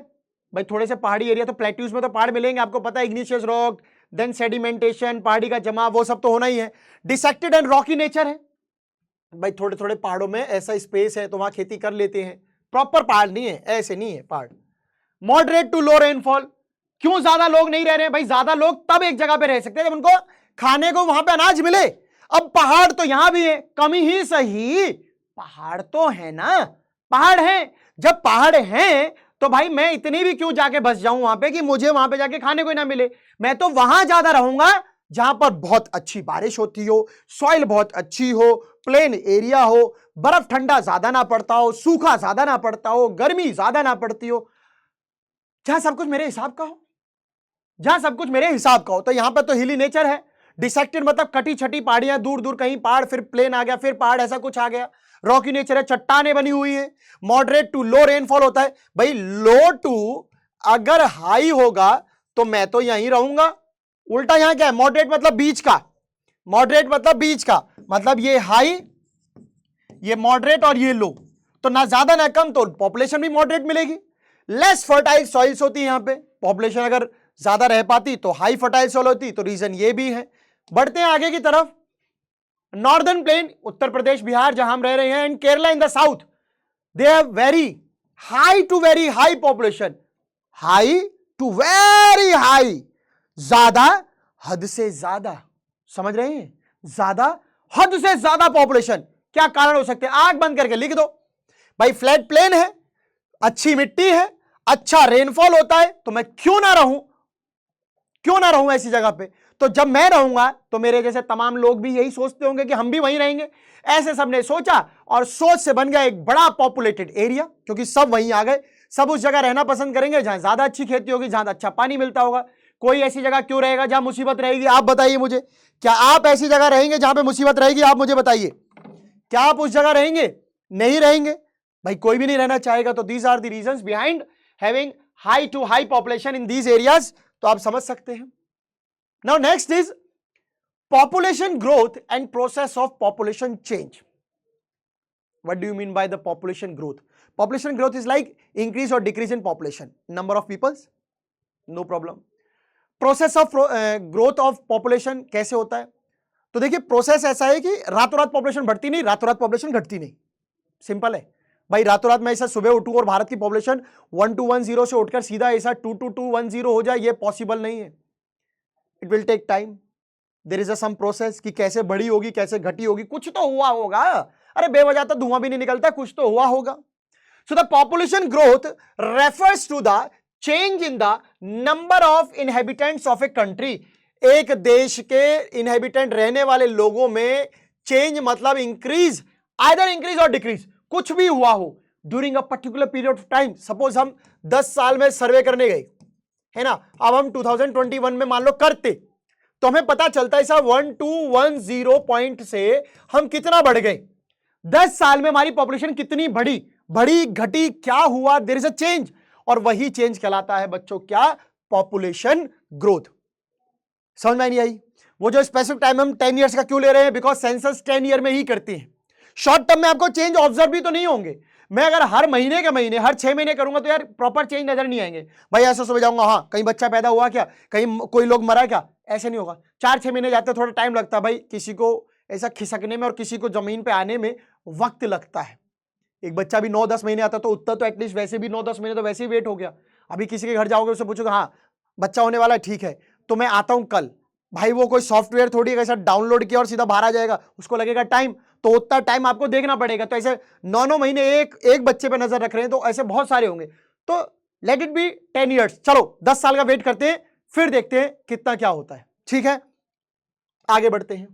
भाई, थोड़े से पहाड़ी एरिया, तो प्लेट्यूज में तो पहाड़ मिलेंगे, आपको पता है, इग्निशियस रॉक, देन सेडिमेंटेशन, पहाड़ी का जमा, वो सब तो होना ही है। डिसेक्टेड एंड रॉकी नेचर है भाई, थोड़े थोड़े पहाड़ों में ऐसा स्पेस है तो वहां खेती कर लेते हैं, प्रॉपर पहाड़ नहीं है, ऐसे नहीं है पहाड़। मॉडरेट टू लो रेनफॉल, क्यों ज्यादा लोग नहीं रह रहे हैं भाई, ज्यादा लोग तब एक जगह पे रह सकते हैं जब उनको खाने को वहां पे अनाज मिले। अब पहाड़ तो यहां भी है, कमी ही सही, पहाड़ तो है ना, पहाड़ है, जब पहाड़ हैं तो भाई मैं इतनी भी क्यों जाके बस जाऊं वहां पे कि मुझे वहां पे जाके खाने को ना मिले, मैं तो वहां ज्यादा रहूंगा जहां पर बहुत अच्छी बारिश होती हो, सॉइल बहुत अच्छी हो, प्लेन एरिया हो, बर्फ ठंडा ज्यादा ना पड़ता हो, सूखा ज्यादा ना पड़ता हो, गर्मी ज्यादा ना पड़ती हो, जहां सब कुछ मेरे हिसाब का हो, जहां सब कुछ मेरे हिसाब का हो। तो यहां पर तो हिली नेचर है, डिसेक्टेड मतलब कटी छटी पहाड़ियां, दूर दूर कहीं पहाड़, फिर प्लेन आ गया, फिर पहाड़, ऐसा कुछ आ गया। रॉकी नेचर है, चट्टाने बनी हुई है। मॉडरेट टू लो रेनफॉल होता है भाई, लो टू अगर हाई होगा तो मैं तो यहीं रहूंगा, उल्टा यहां क्या है, मॉडरेट मतलब बीच का, मॉडरेट मतलब बीच का, मतलब ये हाई, ये मॉडरेट और ये लो, तो ना ज्यादा ना कम, तो पॉपुलेशन भी मॉडरेट मिलेगी। लेस फर्टाइल सॉइल्स होती है यहां पे, पॉपुलेशन अगर ज्यादा रह पाती तो हाई फर्टाइल सॉइल होती, तो रीजन ये भी है। बढ़ते हैं आगे की तरफ, नॉर्दर्न प्लेन, उत्तर प्रदेश बिहार जहां हम रह रहे हैं, and Kerala in the south, they have very high to very high population, high to very high, ज्यादा हद से ज्यादा, समझ रहे हैं, ज्यादा हद से ज्यादा पॉपुलेशन। क्या कारण हो सकते हैं, आंख बंद करके लिख दो भाई, फ्लैट प्लेन है, अच्छी मिट्टी है, अच्छा रेनफॉल होता है, तो मैं क्यों ना रहूं क्यों ना रहूं ऐसी जगह पे? तो जब मैं रहूंगा तो मेरे जैसे तमाम लोग भी यही सोचते होंगे कि हम भी वहीं रहेंगे। ऐसे सबने सोचा और सोच से बन गया एक बड़ा पॉपुलेटेड एरिया, क्योंकि सब वहीं आ गए। सब उस जगह रहना पसंद करेंगे जहां ज्यादा अच्छी खेती होगी, जहां अच्छा पानी मिलता होगा। कोई ऐसी जगह क्यों रहेगा जहां मुसीबत रहेगी? आप बताइए मुझे, क्या आप ऐसी जगह रहेंगे जहां पे मुसीबत रहेगी? आप मुझे बताइए, क्या आप उस जगह रहेंगे? नहीं रहेंगे भाई, कोई भी नहीं रहना चाहेगा। तो these are the reasons behind having high to high population in these areas. तो आप समझ सकते हैं। Now next is population growth and process of population change. What do you mean by the population growth? Population growth is like increase or decrease in population, number of peoples, no problem. Process of growth of population कैसे होता है? तो देखिए process ऐसा है कि रातों रात पॉपुलेशन बढ़ती नहीं, रातों रात पॉपुलेशन घटती नहीं। सिंपल है भाई, रातों रात मैं ऐसा सुबह उठूं और भारत की पॉपुलेशन 1210 से उठकर सीधा ऐसा 22210 हो जाए, ये पॉसिबल नहीं है। It will take time, there is a some process कि कैसे बढ़ी होगी, कैसे घटी होगी, कुछ तो हुआ होगा। अरे बेवजह तो धुआं भी नहीं निकलता, कुछ तो हुआ होगा। So the population growth refers to the change in the number of inhabitants of a country. एक देश के इनहेबिटेंट रहने वाले लोगों में चेंज मतलब इंक्रीज, आइदर इंक्रीज और डिक्रीज, कुछ भी हुआ हो during a particular period of time. Suppose हम 10 साल में सर्वे करने गए, है ना, अब हम 2021 में मान लो करते, तो हमें पता चलता है 1210 पॉइंट से हम कितना बढ़ गए। 10 साल में हमारी पॉपुलेशन कितनी बढ़ी, घटी, क्या हुआ, देयर इज अ चेंज। और वही चेंज कहलाता है बच्चों क्या? Population growth. समझ में नहीं आई? वो जो स्पेसिफिक टाइम हम 10 ईयर्स का क्यों ले रहे हैं? बिकॉज सेंसस 10 ईयर में ही करती है। शॉर्ट टर्म में आपको चेंज ऑब्जर्व भी तो नहीं होंगे। मैं अगर हर महीने के महीने, हर 6 महीने करूंगा तो यार प्रॉपर चेंज नजर नहीं आएंगे। भाई ऐसा समझ जाऊंगा, हाँ कहीं बच्चा पैदा हुआ क्या, कहीं कोई लोग मरा क्या, ऐसे नहीं होगा। 4-6 महीने जाते, थोड़ा टाइम लगता है भाई, किसी को ऐसा खिसकने में और किसी को जमीन पे आने में वक्त लगता है। एक बच्चा भी 9-10 महीने आता तो उतना तो एटलीस्ट वैसे भी 9-10 महीने तो वैसे ही वेट हो गया। अभी किसी के घर जाओगे, उससे पूछोगे हाँ बच्चा होने वाला है, ठीक है तो मैं आता हूं कल, भाई वो कोई सॉफ्टवेयर थोड़ी ऐसा डाउनलोड किया और सीधा बाहर आ जाएगा, उसको लगेगा टाइम, तो उतना टाइम आपको देखना पड़ेगा। तो ऐसे 9-9 महीने एक बच्चे पे नजर रख रहे हैं, तो ऐसे बहुत सारे होंगे। तो लेट इट बी 10 ईयर्स, चलो 10 साल का वेट करते हैं, फिर देखते हैं कितना क्या होता है। ठीक है, आगे बढ़ते हैं।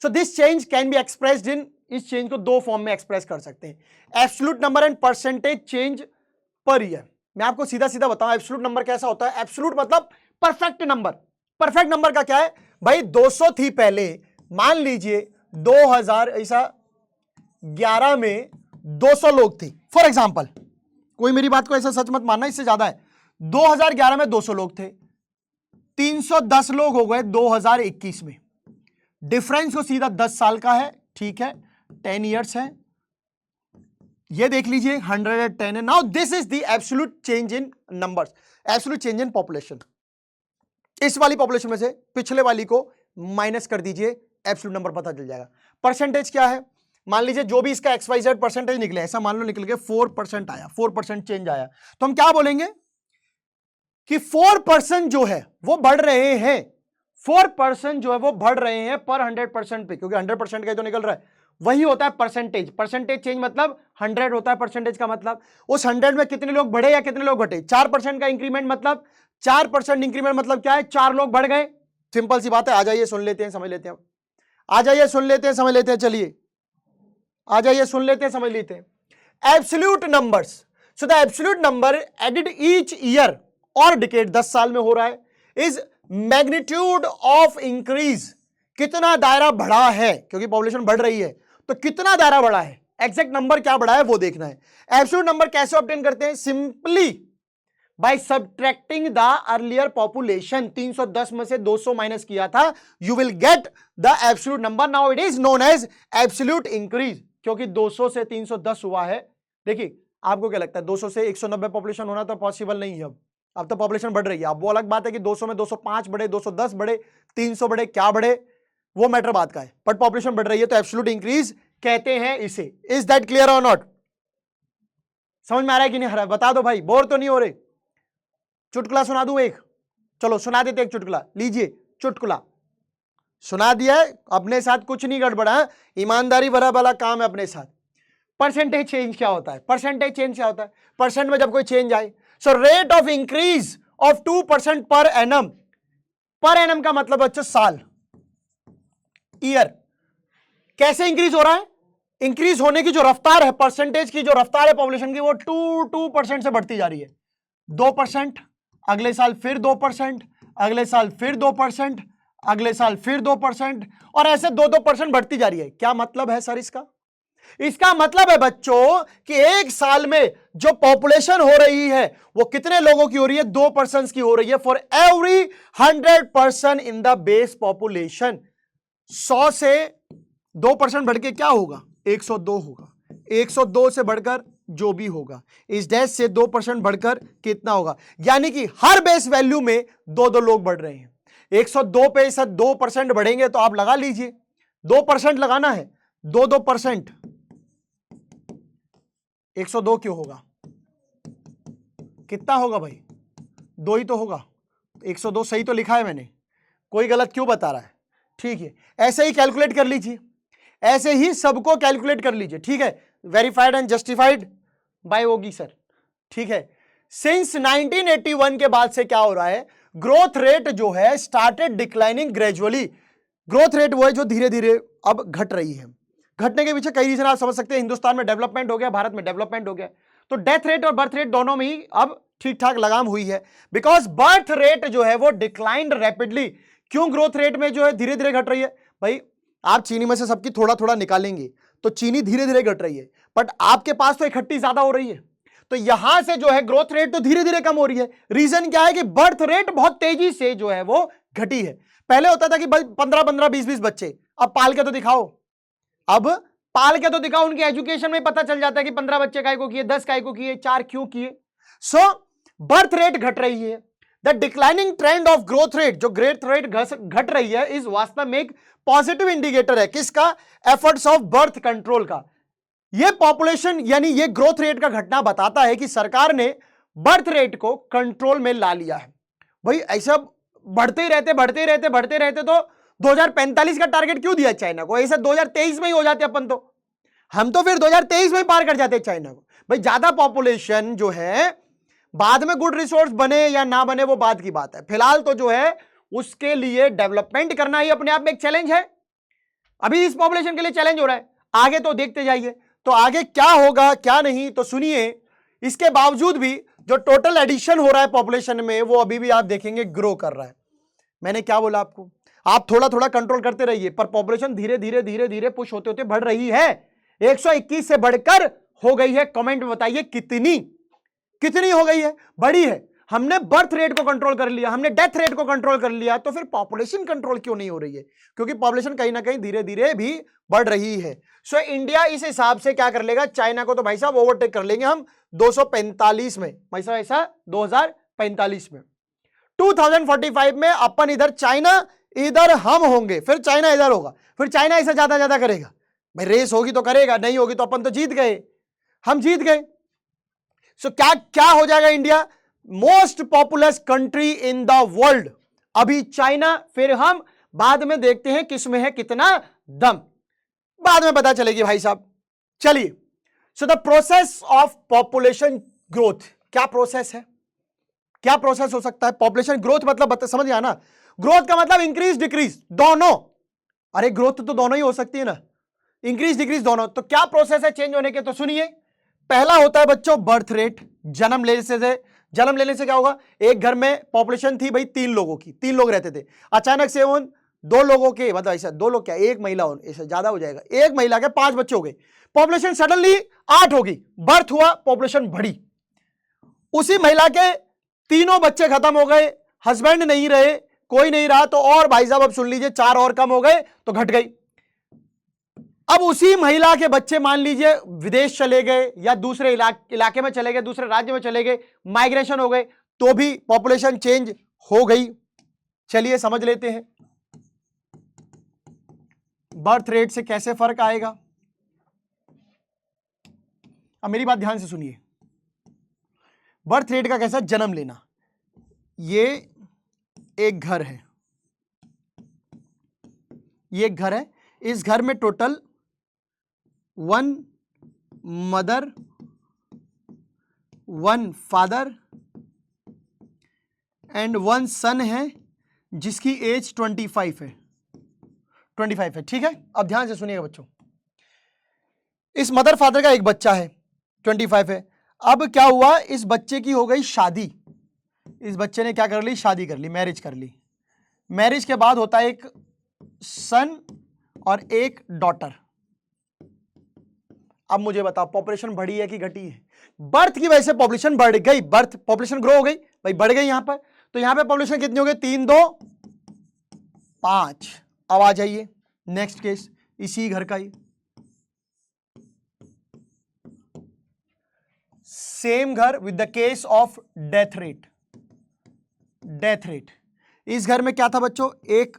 So this change can be expressed in, इस चेंज को 2 फॉर्म में एक्सप्रेस कर सकते हैं, absolute number and percentage change per year. मैं आपको सीधा सीधा बताऊं एब्सोल्यूट नंबर कैसा होता है। एब्सोल्यूट मतलब परफेक्ट नंबर। परफेक्ट नंबर का क्या है भाई? 200 थी पहले, मान लीजिए 2011 में 200 लोग थी फॉर एग्जांपल, कोई मेरी बात को ऐसा सच मत मानना, इससे ज्यादा है। 2011 में 200 लोग थे, 310 लोग हो गए 2021 में। डिफरेंस को सीधा 10 साल का है, ठीक है, 10 ईयर्स है, ये देख लीजिए 110 है। Now this is the absolute change in numbers, absolute change in population. इस वाली पॉपुलेशन में से पिछले वाली को माइनस कर दीजिए, एब्सोल्यूट नंबर पता चल जाएगा। परसेंटेज क्या है? मान लीजिए जो भी इसका XYZ परसेंटेज निकले, ऐसा मान लो निकल गया 4% आया, 4% चेंज आया, तो हम क्या बोलेंगे कि 4% जो है वो बढ़ रहे हैं, 4% जो है वो बढ़ रहे हैं पर 100% पे, क्योंकि 100% का तो निकल रहा है, वही होता है परसेंटेज। परसेंटेज चेंज मतलब 100 होता है परसेंटेज का मतलब। उस 100 में कितने लोग बढ़े या कितने लोग घटे? 4% का इंक्रीमेंट मतलब 4% इंक्रीमेंट मतलब क्या है? 4 लोग बढ़ गए। सिंपल सी बात है, आ जाइए सुन लेते हैं, समझ लेते हैं, आ जाइए सुन लेते हैं, समझ लेते हैं, चलिए आ जाइए सुन लेते हैं, समझ लेते हैं। Absolute numbers, so the absolute number added each year और डिकेड, 10 साल में हो रहा है, इज मैग्नीट्यूड ऑफ इंक्रीज, कितना दायरा बढ़ा है, क्योंकि पॉपुलेशन बढ़ रही है तो कितना दायरा बढ़ा है, एग्जैक्ट नंबर क्या बढ़ा है वो देखना है। एब्सोल्यूट नंबर कैसे ऑब्टेन करते हैं? Simply by subtracting the earlier population. 310 में से 200 माइनस किया था, you will get the absolute number. Now it is known as absolute increase, क्योंकि 200 से 310 हुआ है। देखिए आपको क्या लगता है 200 से 190 पॉपुलेशन होना तो पॉसिबल नहीं है। अब तो पॉपुलेशन बढ़ रही है। अब वो अलग बात है कि 200 में 205 बढ़े, 210 बढ़े, 300 बढ़े, क्या बढ़े, वो मैटर बात का है, बट पॉपुलेशन बढ़ रही है तो एब्सोल्यूट इंक्रीज कहते हैं इसे। इज दैट क्लियर और नॉट? समझ में आ रहा है कि नहीं आ रहा है? बता दो भाई, बोर तो नहीं हो रहे? चुटकुला सुना दूं एक? चलो सुना देते एक चुटकुला, लीजिए चुटकुला सुना दिया है, अपने साथ कुछ नहीं गड़बड़ा, ईमानदारी भरा भला काम है अपने साथ। परसेंटेज चेंज क्या होता है? परसेंटेज चेंज क्या होता है? परसेंट में जब कोई चेंज आए, so rate of increase of 2% per annum. Per annum का मतलब बच्चों साल, ईयर। कैसे इंक्रीज हो रहा है? इंक्रीज होने की जो रफ्तार है, परसेंटेज की जो रफ्तार है पॉपुलेशन की, वो 2% से बढ़ती जा रही है। 2%, अगले साल फिर 2%, अगले साल फिर 2%, अगले साल फिर 2%, और ऐसे 2% बढ़ती जा रही है। क्या मतलब है सर इसका? इसका मतलब है बच्चों कि एक साल में जो पॉपुलेशन हो रही है वो कितने लोगों की हो रही है? 2% की हो रही है for every 100% in the base population. 100 से 2% बढ़ के क्या होगा? 102 होगा। 102 से बढ़कर जो भी होगा, इस डैश से 2% बढ़कर कितना होगा? यानी कि हर बेस वैल्यू में दो दो लोग बढ़ रहे हैं। 102 पे 2% बढ़ेंगे तो आप लगा लीजिए, 2% लगाना है, 2%। 102 क्यों होगा? कितना होगा भाई? 2 ही तो होगा। 102 सही तो लिखा है मैंने, कोई गलत क्यों बता रहा है? ठीक है, ऐसे ही कैलकुलेट कर लीजिए, ऐसे ही सबको कैलकुलेट कर लीजिए। ठीक है, verified and justified by Yogi sir. ठीक है, सिंस 1981 के बाद से क्या हो रहा है? ग्रोथ रेट जो है started declining gradually. Growth rate वो है जो धीरे धीरे अब घट रही है। घटने के पीछे कई रीजन आप समझ सकते हैं। हिंदुस्तान में डेवलपमेंट हो गया, भारत में डेवलपमेंट हो गया, तो डेथ रेट और बर्थ रेट दोनों में ही अब ठीक ठाक लगाम हुई है। बिकॉज बर्थ रेट जो है वो डिक्लाइंड रैपिडली। क्यों ग्रोथ रेट में जो है धीरे धीरे घट रही है? भाई आप चीनी में से सबकी थोड़ा थोड़ा निकालेंगे तो चीनी धीरे धीरे घट रही है, बट आपके पास तो इकट्ठी ज्यादा हो रही है, तो यहां से जो है ग्रोथ रेट तो धीरे धीरे कम हो रही है। रीजन क्या है कि बर्थ रेट बहुत तेजी से जो है वो घटी है। पहले होता था कि 15-15, 20-20 बच्चे, अब पाल के तो दिखाओ, अब पाल के तो दिखाओ। उनके एजुकेशन में पता चल जाता है कि 15 बच्चे काय को किए, 10 काय को किए, 4 क्यों किए। सो बर्थ रेट घट रही है। The declining trend of growth rate, जो ग्रोथ रेट घट रही है, इस वास्तव में एक पॉजिटिव इंडिकेटर है। किसका? एफर्ट्स ऑफ बर्थ कंट्रोल का। यह पॉपुलेशन यानी ये ग्रोथ रेट का घटना बताता है कि सरकार ने बर्थ रेट को कंट्रोल में ला लिया है। भाई ऐसा बढ़ते ही रहते बढ़ते ही रहते बढ़ते रहते तो 2045 का टारगेट क्यों दिया चाइना को? ऐसा 2023 में ही हो जाते अपन तो, हम तो फिर 2023 में ही पार कर जाते चाइना को। भाई ज्यादा पॉपुलेशन जो है, बाद में गुड रिसोर्स बने या ना बने वो बात की बात है, फिलहाल तो जो है उसके लिए डेवलपमेंट करना ही अपने आप में एक चैलेंज है। अभी इस पॉपुलेशन के लिए चैलेंज हो रहा है, आगे तो देखते जाइए। तो आगे क्या होगा क्या नहीं तो सुनिए। इसके बावजूद भी जो टोटल एडिशन हो रहा है पॉपुलेशन में, वो अभी भी आप देखेंगे ग्रो कर रहा है। मैंने क्या बोला आपको? आप थोड़ा थोड़ा कंट्रोल करते रहिए, पर पॉपुलेशन धीरे धीरे धीरे धीरे पुश होते होते बढ़ रही है। 121 से बढ़कर हो गई है। कमेंट में बताइए कितनी कितनी हो गई है? बड़ी है। हमने बर्थ रेट को कंट्रोल कर लिया, हमने डेथ रेट को कंट्रोल कर लिया, तो फिर पॉपुलेशन कंट्रोल क्यों नहीं हो रही है? क्योंकि पॉपुलेशन कहीं ना कहीं धीरे धीरे भी बढ़ रही है। सो इंडिया इस हिसाब से क्या कर लेगा? चाइना को तो भाई साहब ओवरटेक कर लेंगे हम 245 में, भाई साहब ऐसा 2045 में। 2045 में अपन इधर चाइना, इधर हम होंगे, फिर चाइना इधर होगा, फिर चाइना ऐसा ज्यादा ज्यादा करेगा। भाई रेस होगी तो करेगा, नहीं होगी तो अपन तो जीत गए, हम जीत गए। सो क्या क्या हो जाएगा? India most populous country in the world. अभी चाइना, फिर हम, बाद में देखते हैं किसमें है कितना दम, बाद में पता चलेगी भाई साहब। चलिए, so the process of population growth, क्या प्रोसेस है? क्या प्रोसेस हो सकता है? पॉपुलेशन ग्रोथ मतलब समझ गया ना? ग्रोथ का मतलब इंक्रीज डिक्रीज दोनों। अरे ग्रोथ तो दोनों ही हो सकती है ना, इंक्रीज डिक्रीज दोनों। तो क्या प्रोसेस है चेंज होने के? तो सुनिए, पहला होता है बच्चों बर्थ रेट। जन्म लेने से क्या होगा? एक घर में पॉपुलेशन थी भाई 3 लोगों की, 3 लोग रहते थे, अचानक से उन 2 लोगों के, मतलब ऐसा 2 लोग क्या, एक महिला, ऐसा ज्यादा हो जाएगा, एक महिला के 5 बच्चे हो गए, पॉपुलेशन सडनली 8 होगी, बर्थ हुआ, पॉपुलेशन बढ़ी। उसी महिला के तीनों बच्चे खत्म हो गए, हस्बैंड नहीं रहे, कोई नहीं रहा, तो और भाई साहब अब सुन लीजिए 4 और कम हो गए तो घट गई। अब उसी महिला के बच्चे मान लीजिए विदेश चले गए या दूसरे इलाके में चले गए, दूसरे राज्य में चले गए, माइग्रेशन हो गए, तो भी पॉपुलेशन चेंज हो गई। चलिए समझ लेते हैं बर्थ रेट से कैसे फर्क आएगा। अब मेरी बात ध्यान से सुनिए, बर्थ रेट का कैसा? जन्म लेना। ये एक घर है, ये एक घर है, इस घर में total 1 mother, 1 father and one son है जिसकी एज 25 है, 25 है। ठीक है, अब ध्यान से सुनिएगा बच्चों, इस मदर फादर का एक बच्चा है, 25 है। अब क्या हुआ, इस बच्चे की हो गई शादी, इस बच्चे ने क्या कर ली, शादी कर ली, मैरिज कर ली। मैरिज के बाद होता है एक सन और एक डॉटर। अब मुझे बताओ पॉपुलेशन बढ़ी है कि घटी है? बर्थ की वजह से पॉपुलेशन बढ़ गई, बर्थ पॉपुलेशन ग्रो हो गई भाई, बढ़ गई यहां पर। तो यहां पे पॉपुलेशन कितनी हो गई, 3 2 5। अब आ जाइए नेक्स्ट केस, इसी घर का ही सेम घर with the case of death rate. Death rate, इस घर में क्या था बच्चों, एक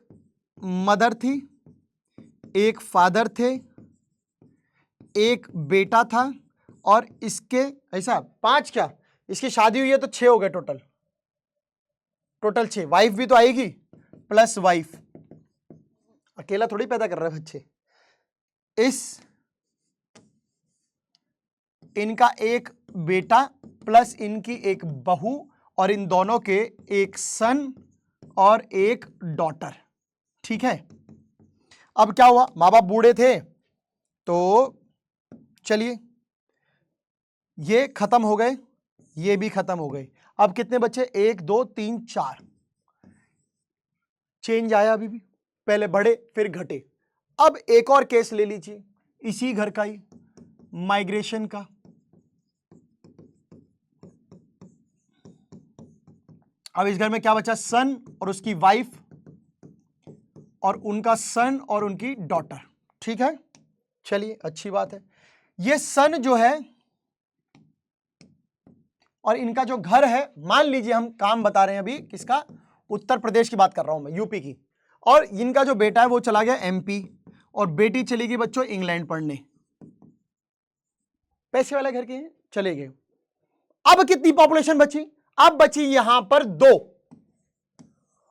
मदर थी, एक फादर थे, एक बेटा था, और इसके ऐसा 5 क्या, इसकी शादी हुई है तो 6 हो गए टोटल, टोटल 6। वाइफ भी तो आएगी, प्लस वाइफ, अकेला थोड़ी पैदा कर रहे हैं बच्चे। इनका एक बेटा प्लस इनकी एक बहू, और इन दोनों के एक सन और एक डॉटर। ठीक है, अब क्या हुआ, माँ बाप बूढ़े थे तो चलिए ये खत्म हो गए, ये भी खत्म हो गए। अब कितने बच्चे, 1 2 3 4। चेंज आया अभी भी, पहले बढ़े फिर घटे। अब एक और केस ले लीजिए, इसी घर का ही, माइग्रेशन का। अब इस घर में क्या बचा, सन और उसकी वाइफ, और उनका सन और उनकी डॉटर। ठीक है, चलिए अच्छी बात है। ये सन जो है और इनका जो घर है, मान लीजिए हम काम बता रहे हैं अभी किसका, उत्तर प्रदेश की बात कर रहा हूं मैं, यूपी की, और इनका जो बेटा है वो चला गया एमपी, और बेटी चली गई बच्चों इंग्लैंड पढ़ने। पैसे वाले घर के हैं, चले गए। अब कितनी पॉपुलेशन बची, अब बची यहां पर 2,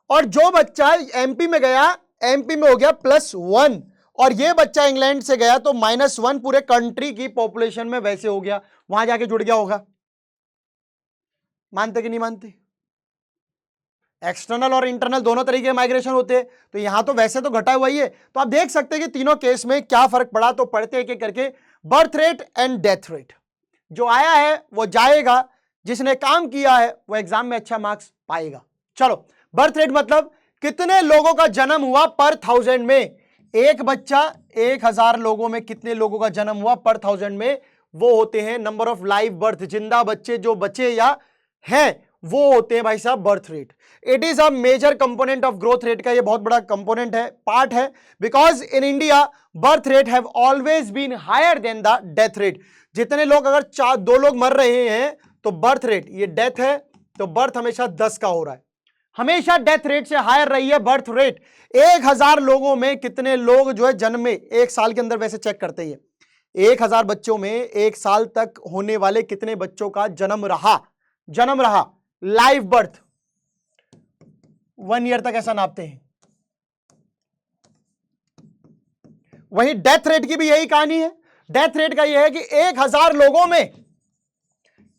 और जो बच्चा एमपी में गया, एमपी में हो गया +1, और ये बच्चा इंग्लैंड से गया तो -1 पूरे कंट्री की पॉपुलेशन में वैसे हो गया, वहां जाके जुड़ गया होगा। मानते कि नहीं मानते? एक्सटर्नल और इंटरनल दोनों तरीके के माइग्रेशन होते हैं, तो यहां तो वैसे तो घटा हुआ ही है। तो आप देख सकते हैं कि तीनों केस में क्या फर्क पड़ा, तो पढ़ते एक एक करके। Birth rate and death rate, जो आया है वो जाएगा, जिसने काम किया है वो एग्जाम में अच्छा मार्क्स पाएगा। चलो, बर्थ रेट मतलब कितने लोगों का जन्म हुआ पर 1000 में। एक बच्चा 1000 लोगों में कितने लोगों का जन्म हुआ पर 1000 में, वो होते हैं नंबर ऑफ लाइव बर्थ। जिंदा बच्चे जो बचे या हैं वो होते हैं भाई साहब birth rate. It is a major component of growth rate का, ये बहुत बड़ा कंपोनेंट है, पार्ट है, because in India birth rate have always been higher than the death rate. जितने लोग, अगर 2 लोग मर रहे हैं तो बर्थ रेट, ये डेथ है तो बर्थ हमेशा 10 का हो रहा है, हमेशा डेथ रेट से हायर रही है बर्थ रेट। 1000 लोगों में कितने लोग जो है जन्म में, एक साल के अंदर वैसे चेक करते हैं, 1000 बच्चों में एक साल तक होने वाले कितने बच्चों का जन्म रहा लाइव बर्थ, 1 ईयर तक ऐसा नापते हैं। वही डेथ रेट की भी यही कहानी है। डेथ रेट का यह है कि 1000 लोगों में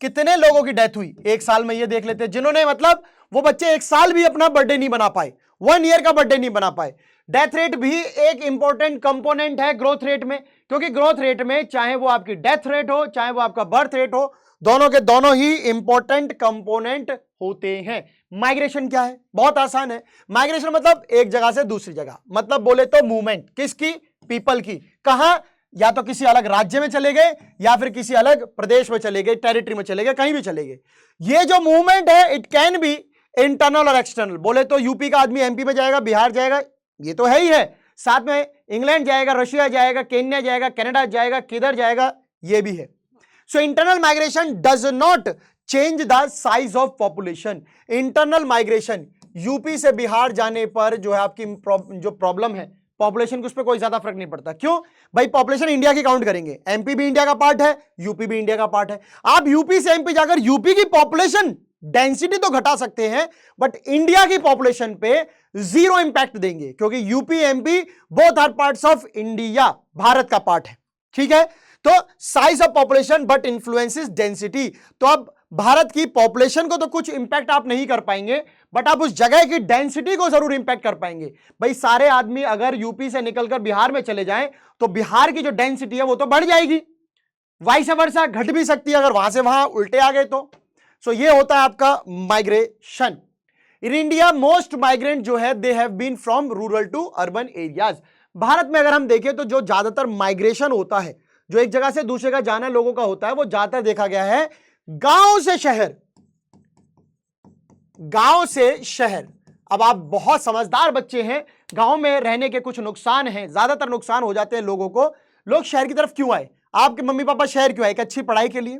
कितने लोगों की डेथ हुई एक साल में, ये देख लेते हैं, जिन्होंने, मतलब वो बच्चे एक साल भी अपना बर्थडे नहीं बना पाए, 1 ईयर का बर्थडे नहीं बना पाए। डेथ रेट भी एक इंपॉर्टेंट कंपोनेंट है ग्रोथ रेट में, क्योंकि ग्रोथ रेट में चाहे वो आपकी डेथ रेट हो चाहे वो आपका बर्थ रेट हो, दोनों के दोनों ही इंपॉर्टेंट कंपोनेंट होते हैं। माइग्रेशन क्या है, बहुत आसान है। माइग्रेशन मतलब एक जगह से दूसरी जगह, मतलब बोले तो मूवमेंट, किसकी, पीपल की। कहां, या तो किसी अलग राज्य में चले गए या फिर किसी अलग प्रदेश में चले गए, टेरिटरी में चले गए, कहीं भी चले गए। ये जो मूवमेंट है इट कैन बी इंटरनल और एक्सटर्नल। बोले तो यूपी का आदमी एमपी में जाएगा, बिहार जाएगा, ये तो है ही है, साथ में इंग्लैंड जाएगा, रशिया जाएगा, केन्या जाएगा, कनाडा जाएगा, किधर जाएगा, ये भी है। So internal migration does not change the size of population. Internal migration, UP से बिहार जाने पर जो है आपकी जो प्रॉब्लम है पॉपुलेशन की, उस पर कोई ज्यादा फर्क नहीं पड़ता। क्यों भाई, पॉपुलेशन इंडिया की काउंट करेंगे, एमपी भी इंडिया का पार्ट है, यूपी भी इंडिया का पार्ट है। आप यूपी से एमपी जाकर यूपी की पॉपुलेशन डेंसिटी तो घटा सकते हैं, बट इंडिया की पॉपुलेशन पे 0 इंपैक्ट देंगे, क्योंकि UP MP both are parts of India, भारत का पार्ट है। ठीक है, तो size of population but influences density. तो अब भारत की पॉपुलेशन को तो कुछ इंपैक्ट आप नहीं कर पाएंगे, बट आप उस जगह की डेंसिटी को जरूर इंपैक्ट कर पाएंगे। भाई सारे आदमी अगर यूपी से निकलकर बिहार में चले जाएं तो बिहार की जो डेंसिटी है वो तो बढ़ जाएगी, वाइस वर्सा घट भी सकती है अगर वहां से वहां उल्टे आ गए तो। सो ये होता है आपका migration. In India most migrant जो है they have been from rural to urban areas. Bharat में अगर हम देखें तो जो ज्यादातर माइग्रेशन होता है, जो एक जगह से दूसरे जगह जाना लोगों का होता है, वो ज्यादातर देखा गया है गांव से शहर, गांव से शहर। अब आप बहुत समझदार बच्चे हैं, गांव में रहने के कुछ नुकसान हैं, ज्यादातर नुकसान हो जाते हैं लोगों को। लोग शहर की तरफ क्यों आए? आपके मम्मी पापा शहर क्यों आए? एक अच्छी पढ़ाई के लिए,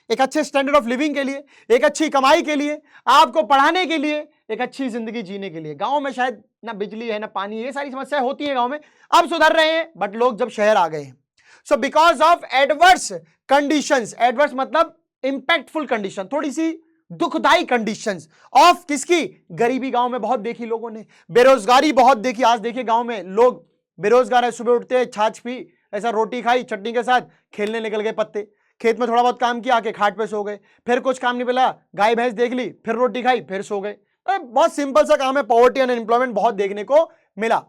एक अच्छे स्टैंडर्ड ऑफ लिविंग के लिए, एक अच्छी कमाई के लिए, आपको पढ़ाने के लिए, एक अच्छी जिंदगी जीने के लिए। गांव में शायद ना बिजली है ना पानी, ये सारी समस्याएं होती है गांव में, अब सुधर रहे हैं, बट लोग जब शहर आ गए हैं। So because of adverse conditions, adverse मतलब इंपैक्टफुल कंडीशन, थोड़ी सी दुखदाई कंडीशंस ऑफ किसकी? गरीबी गांव में बहुत देखी लोगों ने, बेरोजगारी बहुत देखी। आज देखिए गांव में लोग बेरोजगार है, सुबह उठते हैं छाछ पी, ऐसा रोटी खाई चटनी के साथ, खेलने निकल गए पत्ते, खेत में थोड़ा बहुत काम किया, आके खाट पे सो गए, फिर कुछ काम नहीं मिला, गाय भैंस देख ली, फिर रोटी खाई, फिर सो गए। बहुत सिंपल सा काम है, पॉवर्टी एंड अनएम्प्लॉयमेंट बहुत देखने को मिला।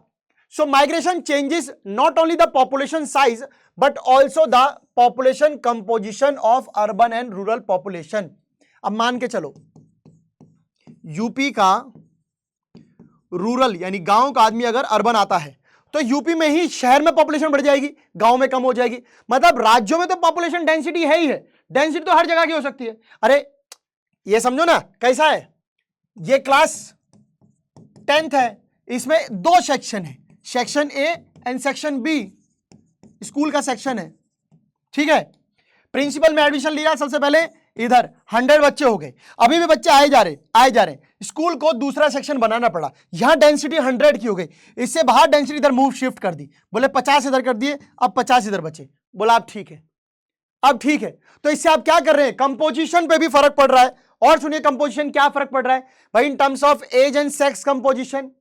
सो migration changes not only the population size but also the population composition of urban and rural population. अब मान के चलो यूपी का रूरल यानी गांव का आदमी अगर अर्बन आता है तो यूपी में ही शहर में पॉपुलेशन बढ़ जाएगी, गांव में कम हो जाएगी। मतलब राज्यों में तो पॉपुलेशन डेंसिटी है ही है, डेंसिटी तो हर जगह की हो सकती है। अरे ये समझो ना कैसा है, ये क्लास 10th है, इसमें 2 सेक्शन है, section A and section B, school का सेक्शन है, ठीक है। प्रिंसिपल में एडमिशन लिया सबसे पहले, इधर 100 बच्चे हो गए, अभी भी बच्चे आए जा रहे, स्कूल को दूसरा सेक्शन बनाना पड़ा, यहां डेंसिटी 100 की हो गई, इससे बाहर डेंसिटी इधर मूव शिफ्ट कर दी, बोले 50 इधर कर दिए, अब 50 इधर बचे, बोला अब ठीक है, अब ठीक है। तो इससे आप क्या कर रहे हैं? कंपोजिशन पे भी फर्क पड़ रहा है। और सुनिए कंपोजिशन क्या फर्क पड़ रहा है भाई, in terms of age and sex composition.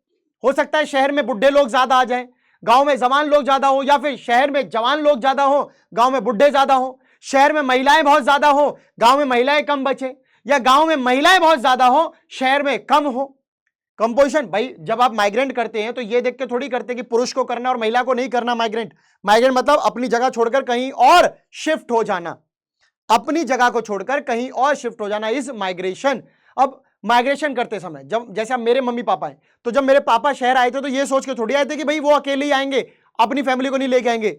हो सकता है शहर में बुढ़े लोग ज्यादा आ जाएं, गांव में जवान लोग ज्यादा हो, या फिर शहर में जवान लोग ज्यादा हो, गांव में बुढ़े ज्यादा हो, शहर में महिलाएं बहुत ज्यादा हो, गांव में महिलाएं कम बचे, या गांव में महिलाएं बहुत ज्यादा हो, शहर में कम हो। कंपोजिशन भाई जब आप माइग्रेंट करते हैं तो ये देख के थोड़ी करते कि पुरुष को करना और महिला को नहीं करना। माइग्रेंट मतलब अपनी जगह छोड़कर कहीं और शिफ्ट हो जाना, अपनी जगह को छोड़कर कहीं और शिफ्ट हो जाना इज माइग्रेशन। अब माइग्रेशन करते समय जब जैसे अब मेरे मम्मी पापा हैं, तो जब मेरे पापा शहर आए थे तो ये सोच के थोड़ी आए थे कि भाई वो अकेले ही आएंगे, अपनी फैमिली को नहीं लेके आएंगे,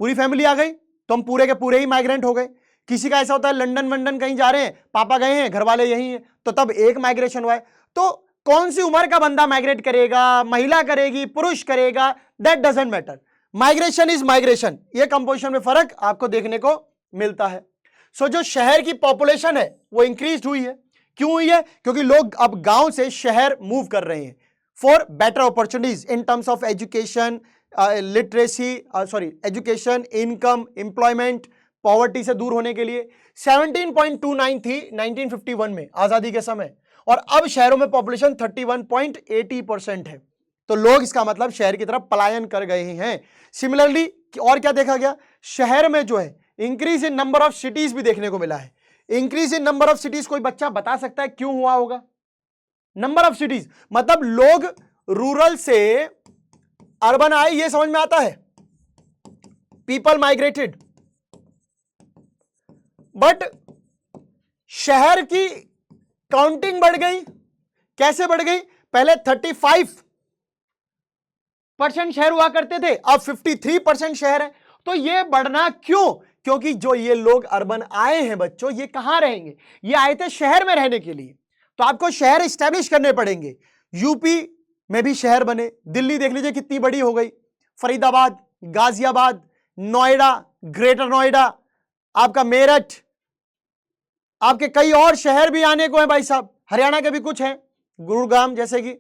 पूरी फैमिली आ गई तो हम पूरे के पूरे ही माइग्रेंट हो गए। किसी का ऐसा होता है लंदन वंडन कहीं जा रहे हैं, पापा गए हैं, घर वाले यही हैं, तो तब एक माइग्रेशन हुआ है। तो कौन सी उम्र का बंदा माइग्रेट करेगा, महिला करेगी, पुरुष करेगा, that doesn't matter, migration is migration. ये कंपोजिशन में फर्क आपको देखने को मिलता है। सो जो शहर की पॉपुलेशन है वो इंक्रीज हुई है, क्यों हुई है? क्योंकि लोग अब गांव से शहर मूव कर रहे हैं for better opportunities in terms of education, literacy, education, income, employment, poverty से दूर होने के लिए। 17.29 थी 1951 में आजादी के समय, और अब शहरों में पॉपुलेशन 31.80% है। तो लोग इसका मतलब शहर की तरफ पलायन कर गए हैं। सिमिलरली और क्या देखा गया, शहर में जो है increase in number of cities भी देखने को मिला है। Increase in number of cities, कोई बच्चा बता सकता है क्यों हुआ होगा? नंबर ऑफ सिटीज मतलब लोग रूरल से अर्बन आए, ये समझ में आता है, पीपल माइग्रेटेड, बट शहर की काउंटिंग बढ़ गई। कैसे बढ़ गई? पहले 35% शहर हुआ करते थे, अब 53% शहर है। तो ये बढ़ना क्यों? क्योंकि जो ये लोग अर्बन आए हैं बच्चों, ये कहां रहेंगे? ये आए थे शहर में रहने के लिए, तो आपको शहर एस्टेब्लिश करने पड़ेंगे। यूपी में भी शहर बने, दिल्ली देख लीजिए कितनी बड़ी हो गई, फरीदाबाद, गाजियाबाद, नोएडा, ग्रेटर नोएडा, आपका मेरठ, आपके कई और शहर भी आने को है भाई साहब, हरियाणा के भी कुछ हैं, गुरुग्राम जैसे कि।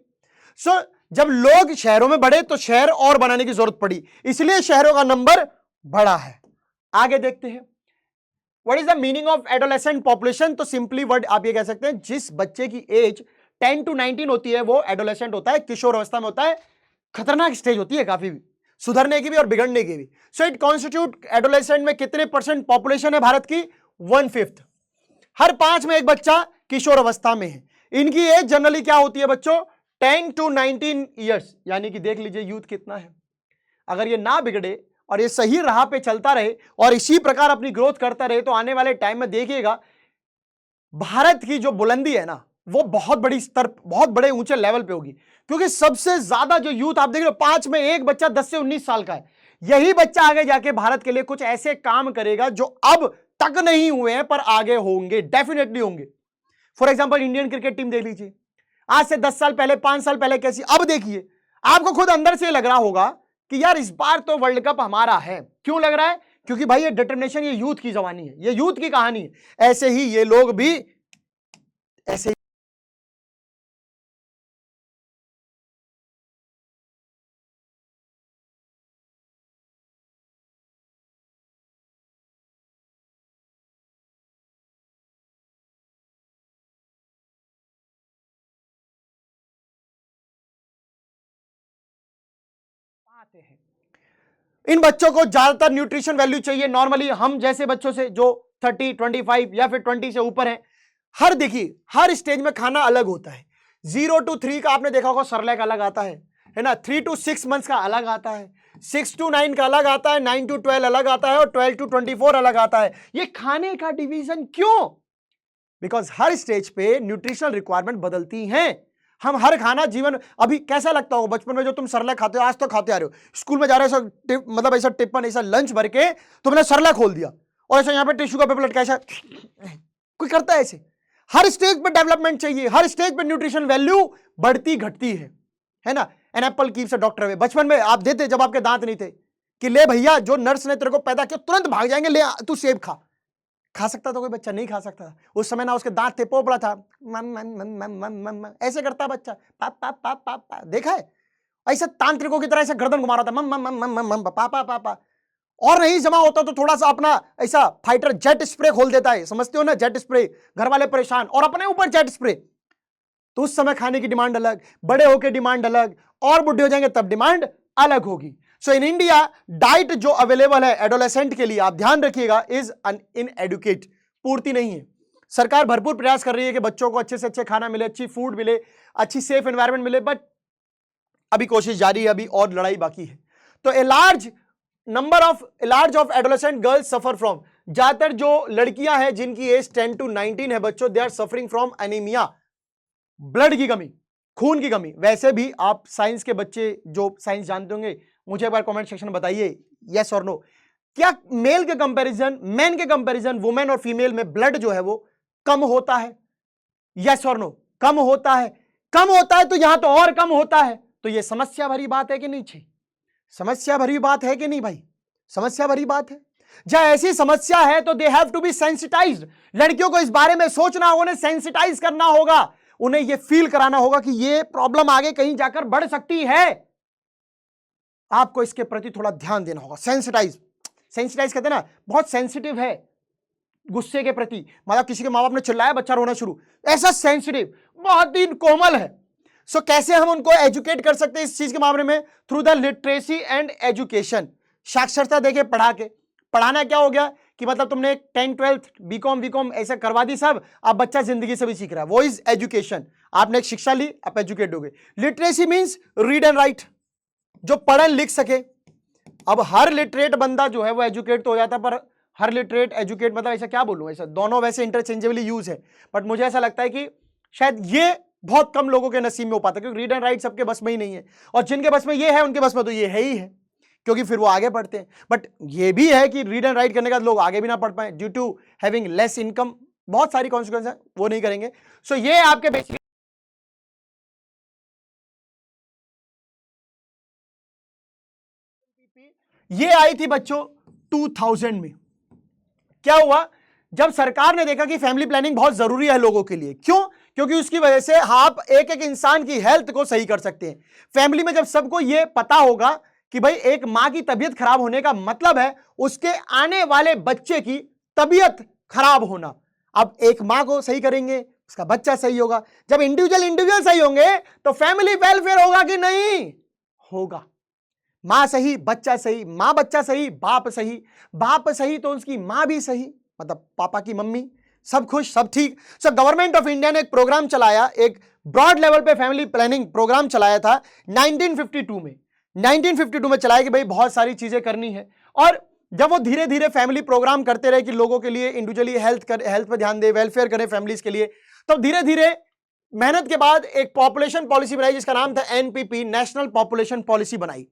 सो जब लोग शहरों में बढ़े तो शहर और बनाने की जरूरत पड़ी, इसलिए शहरों का नंबर बढ़ा है। आगे देखते हैं, what is the meaning of adolescent population? तो सिंपली वर्ड आप ये कह सकते हैं, जिस बच्चे की एज 10 to 19 होती है वो एडोलेसेंट होता है, किशोर अवस्था में होता है। खतरनाक स्टेज होती है काफी भी, सुधरने की भी और बिगड़ने की भी। सो इट कॉन्स्टिट्यूट, एडोलेसेंट में कितने % पॉपुलेशन है भारत की? 1/5। हर 5 में एक बच्चा किशोर अवस्था में है। इनकी एज जनरली क्या होती है बच्चों, 10 to 19 ईयर्स, यानी कि देख लीजिए यूथ कितना है। अगर ये ना बिगड़े और ये सही राह पे चलता रहे और इसी प्रकार अपनी ग्रोथ करता रहे तो आने वाले टाइम में देखिएगा भारत की जो बुलंदी है ना वो बहुत बड़ी स्तर, बहुत बड़े ऊंचे लेवल पे होगी। क्योंकि सबसे ज्यादा जो यूथ आप देख रहे हो, 5 में एक बच्चा 10 से 19 साल का है। यही बच्चा आगे जाके भारत के लिए कुछ ऐसे काम करेगा जो अब तक नहीं हुए हैं पर आगे होंगे, डेफिनेटली होंगे। For example Indian cricket team देख लीजिए, आज से 10 साल पहले, 5 साल पहले कैसी, अब देखिए आपको खुद अंदर से लग रहा होगा कि यार इस बार तो वर्ल्ड कप हमारा है। क्यों लग रहा है? क्योंकि भाई ये डिटर्मिनेशन, ये यूथ की जवानी है, ये यूथ की कहानी है। ऐसे ही ये लोग भी ऐसे ही आते हैं। इन बच्चों को ज्यादातर न्यूट्रिशन वैल्यू चाहिए। नॉर्मली हम जैसे बच्चों से जो 30, 25 या फिर 20 से ऊपर है, हर देखिए हर स्टेज में खाना अलग होता है। 0 to 3 का आपने देखा होगा सरलैक अलग आता है ना। 3 to 6 मंथ्स का अलग आता है, 6 to 9 का अलग आता है, 9 to 12 अलग आता है और 12 to 24 अलग आता है। ये खाने का डिवीजन क्यों? बिकॉज हर स्टेज पे न्यूट्रिशनल रिक्वायरमेंट बदलती हैं। हम हर खाना जीवन, अभी कैसा लगता हो बचपन में जो तुम सरला खाते हो, आज तो खाते आ रहे हो, स्कूल में जा रहे हो ऐसा मतलब ऐसा टिप्पन, ऐसा लंच भर के तुमने सरला खोल दिया और ऐसा यहाँ पे टिश्यू का पेपर लटका, ऐसा कोई करता है ऐसे? हर स्टेज पे डेवलपमेंट चाहिए, हर स्टेज पे न्यूट्रिशन वैल्यू बढ़ती घटती है ना। An apple keeps a doctor away. बचपन में आप देते जब आपके दांत नहीं थे कि ले भैया, जो नर्स ने तेरे को पैदा किया तुरंत भाग जाएंगे, ले तू सेब खा। खा सकता था कोई बच्चा? नहीं खा सकता था। उस समय ना उसके दांत थे, पोपड़ा था, मम मम मम मम मम मम मम ऐसे करता बच्चा, पाप पाप पाप पाप। देखा है ऐसा तांत्रिकों की तरह ऐसा गर्दन घुमा रहा था, मम मम मम मम मम पापा पापा। और नहीं जमा होता तो थोड़ा सा अपना ऐसा फाइटर जेट स्प्रे खोल देता है, समझते हो ना, जेट स्प्रे। घर वाले परेशान और अपने ऊपर जेट स्प्रे। तो उस समय खाने की डिमांड अलग, बड़े होकर डिमांड अलग, और बुढ़े हो जाएंगे तब डिमांड अलग होगी। सो इन इंडिया डाइट जो अवेलेबल है एडोलेसेंट के लिए, आप ध्यान रखिएगा, इज इनएडुकेट, पूर्ति नहीं है। सरकार भरपूर प्रयास कर रही है कि बच्चों को अच्छे से अच्छे खाना मिले, अच्छी फूड मिले, अच्छी सेफ एनवायरनमेंट मिले, बट अभी कोशिश जारी है, अभी और लड़ाई बाकी है। तो a large of adolescent girls suffer from, ज्यादातर जो लड़कियां हैं जिनकी एज 10 to 19 है बच्चों, they are suffering from anaemia, blood की कमी, खून की कमी। वैसे भी आप साइंस के बच्चे जो साइंस जानते होंगे, मुझे एक बार कमेंट सेक्शन में बताइए यस और नो, क्या मेल के कंपैरिजन, मैन के कंपैरिजन वुमेन और फीमेल में ब्लड जो है वो कम होता है? यस और नो? कम होता है। कम होता है तो यहां तो और कम होता है। तो यह समस्या भरी बात है कि नहीं? छे समस्या भरी बात है कि नहीं भाई? समस्या भरी बात है। जब ऐसी समस्या है तो they have to be sensitised. लड़कियों को इस बारे में सोचना होगा, उन्हें सेंसिटाइज करना होगा, उन्हें यह फील कराना होगा कि यह प्रॉब्लम आगे कहीं जाकर बढ़ सकती है। आपको इसके प्रति थोड़ा ध्यान देना होगा। सेंसिटाइज कहते हैं ना, बहुत सेंसिटिव है गुस्से के प्रति। मतलब किसी के माँ बाप ने चिल्लाया, बच्चा रोना शुरू, ऐसा सेंसिटिव, बहुत ही कोमल है। सो कैसे हम उनको एजुकेट कर सकते हैं इस चीज के मामले में? Through the literacy and education. साक्षरता देके पढ़ा के। पढ़ाना क्या हो गया कि मतलब तुमने 10, 12 बीकॉम ऐसा करवा दी सब, अब बच्चा जिंदगी से भी सीख रहा है, वो इज एजुकेशन। आपने एक शिक्षा ली, आप एजुकेट हो गए। Literacy means read and right, जो पढ़ लिख सके। अब हर लिटरेट बंदा जो है वो एजुकेट तो हो जाता है, पर हर लिटरेट एजुकेट मतलब ऐसा क्या बोलूं, ऐसा दोनों वैसे इंटरचेंजेबली यूज है, बट मुझे ऐसा लगता है कि शायद ये बहुत कम लोगों के नसीब में हो पाता है, क्योंकि रीड एंड राइट सबके बस में ही नहीं है। और जिनके बस में ये है उनके बस में तो ये है ही है, क्योंकि फिर वो आगे पढ़ते हैं। बट ये भी है कि रीड एंड राइट करने के बाद लोग आगे भी ना पढ़ पाए due to having less income, बहुत सारी कॉन्सिक्वेंस है, वो नहीं करेंगे। सो ये आपके बेसिक ये आई थी बच्चों 2000 में। क्या हुआ? जब सरकार ने देखा कि फैमिली प्लानिंग बहुत जरूरी है लोगों के लिए। क्यों? क्योंकि उसकी वजह से आप एक एक इंसान की हेल्थ को सही कर सकते हैं। फैमिली में जब सबको यह पता होगा कि भाई एक मां की तबीयत खराब होने का मतलब है उसके आने वाले बच्चे की तबीयत खराब होना। अब एक मां को सही करेंगे, उसका बच्चा सही होगा। जब इंडिविजुअल सही होंगे तो फैमिली वेलफेयर होगा कि नहीं होगा? मां सही, बच्चा सही, मां बच्चा सही, बाप सही, बाप सही तो उसकी मां भी सही, मतलब पापा की मम्मी, सब खुश, सब ठीक। सो गवर्नमेंट ऑफ इंडिया ने एक प्रोग्राम चलाया, एक ब्रॉड लेवल पे फैमिली प्लानिंग प्रोग्राम चलाया था 1952 में। 1952 में चलाया कि भाई बहुत सारी चीजें करनी है, और जब वो धीरे धीरे फैमिली प्रोग्राम करते रहे कि लोगों के लिए इंडिविजुअली हेल्थ पे ध्यान दे, वेलफेयर करें फैमिलीज के लिए, तब धीरे धीरे मेहनत के बाद एक पॉपुलेशन पॉलिसी बनाई जिसका नाम था एनपीपी, नेशनल पॉपुलेशन पॉलिसी बनाई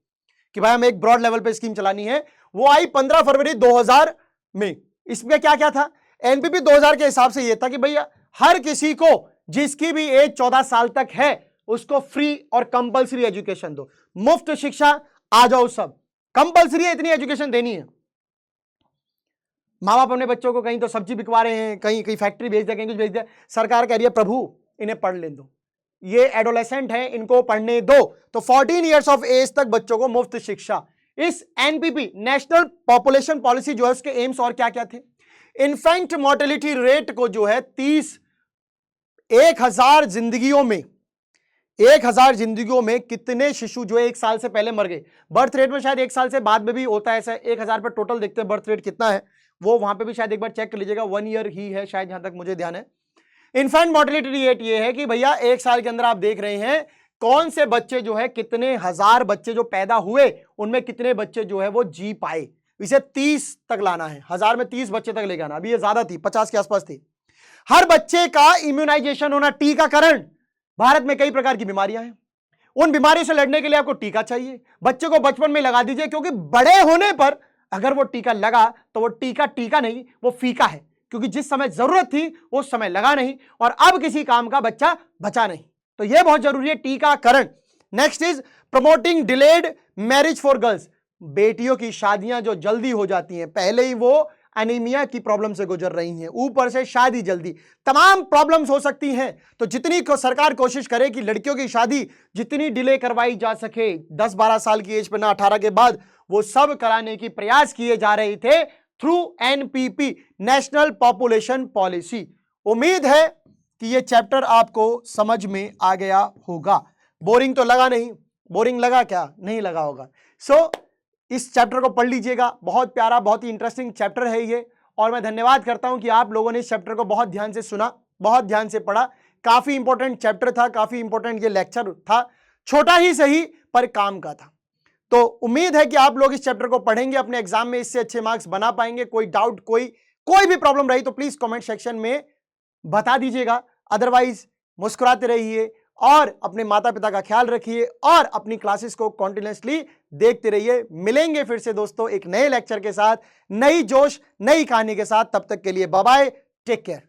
कि भाई हमें एक ब्रॉड लेवल पे स्कीम चलानी है। वो आई 15 फरवरी 2000 में। इसमें क्या क्या था? एनपीपी 2000 के हिसाब से यह था कि भैया हर किसी को जिसकी भी एज 14 साल तक है उसको फ्री और कंपलसरी एजुकेशन दो, मुफ्त शिक्षा, आ जाओ सब, कंपलसरी है, इतनी एजुकेशन देनी है। माँ बाप अपने बच्चों को कहीं तो सब्जी बिकवा रहे हैं, कहीं कहीं फैक्ट्री भेज दिया, कहीं कुछ भेज दिया, सरकार कह रही है प्रभु इन्हें पढ़ ले दो, ये एडोलेसेंट है, इनको पढ़ने दो। तो 14 इयर्स ऑफ एज तक बच्चों को मुफ्त शिक्षा। इस एनपीपी, नेशनल पॉपुलेशन पॉलिसी जो है उसके एम्स और क्या क्या थे? इन्फेंट मोर्टेलिटी रेट को जो है 1000 जिंदगियों में कितने शिशु जो है 1 साल से पहले मर गए। बर्थ रेट में शायद 1 साल से बाद में भी होता है ऐसा, 1000 पर टोटल देखते हैं बर्थ रेट कितना है, वो वहां पे भी शायद एक बार चेक कर लीजिएगा, 1 ईयर ही है शायद, जहां तक मुझे ध्यान है। इन्फेंट मोर्टेलिटी रेट ये है कि भैया 1 साल के अंदर आप देख रहे हैं कौन से बच्चे जो है, कितने हजार बच्चे जो पैदा हुए उनमें कितने बच्चे जो है वो जी पाए। इसे 30 तक लाना है, 1000 में 30 बच्चे तक ले आना। अभी ये ज्यादा थी, 50 के आसपास थी। हर बच्चे का इम्यूनाइजेशन होना, टीकाकरण। भारत में कई प्रकार की बीमारियां हैं, उन बीमारियों से लड़ने के लिए आपको टीका चाहिए। बच्चे को बचपन में लगा दीजिए, क्योंकि बड़े होने पर अगर वो टीका लगा तो वो टीका नहीं, वो फीका है, क्योंकि जिस समय जरूरत थी उस समय लगा नहीं, और अब किसी काम का बच्चा बचा नहीं। तो यह बहुत जरूरी है, टीकाकरण। Next is promoting delayed marriage for girls. बेटियों की शादियां जो जल्दी हो जाती हैं, पहले ही वो एनीमिया की प्रॉब्लम से गुजर रही हैं, ऊपर से शादी जल्दी, तमाम प्रॉब्लम्स हो सकती हैं। तो जितनी सरकार कोशिश करे कि लड़कियों की शादी जितनी डिले करवाई जा सके 10-12 साल की एज पे ना, 18 के बाद, वो सब कराने की प्रयास किए जा रहे थे through NPP, national population policy. उम्मीद है कि ये चैप्टर आपको समझ में आ गया होगा। बोरिंग तो लगा नहीं? बोरिंग लगा क्या? नहीं लगा होगा। सो इस चैप्टर को पढ़ लीजिएगा, बहुत प्यारा, बहुत ही इंटरेस्टिंग चैप्टर है ये, और मैं धन्यवाद करता हूं कि आप लोगों ने इस चैप्टर को बहुत ध्यान से सुना, बहुत ध्यान से पढ़ा। काफी इंपॉर्टेंट चैप्टर था, काफी इंपॉर्टेंट ये लेक्चर था, छोटा ही सही पर काम का था। तो उम्मीद है कि आप लोग इस चैप्टर को पढ़ेंगे, अपने एग्जाम में इससे अच्छे मार्क्स बना पाएंगे। कोई डाउट, कोई भी प्रॉब्लम रही तो प्लीज कमेंट सेक्शन में बता दीजिएगा। अदरवाइज मुस्कुराते रहिए और अपने माता पिता का ख्याल रखिए और अपनी क्लासेस को कॉन्टिन्यूसली देखते रहिए। मिलेंगे फिर से दोस्तों एक नए लेक्चर के साथ, नई जोश, नई कहानी के साथ। तब तक के लिए बाय बाय, टेक केयर।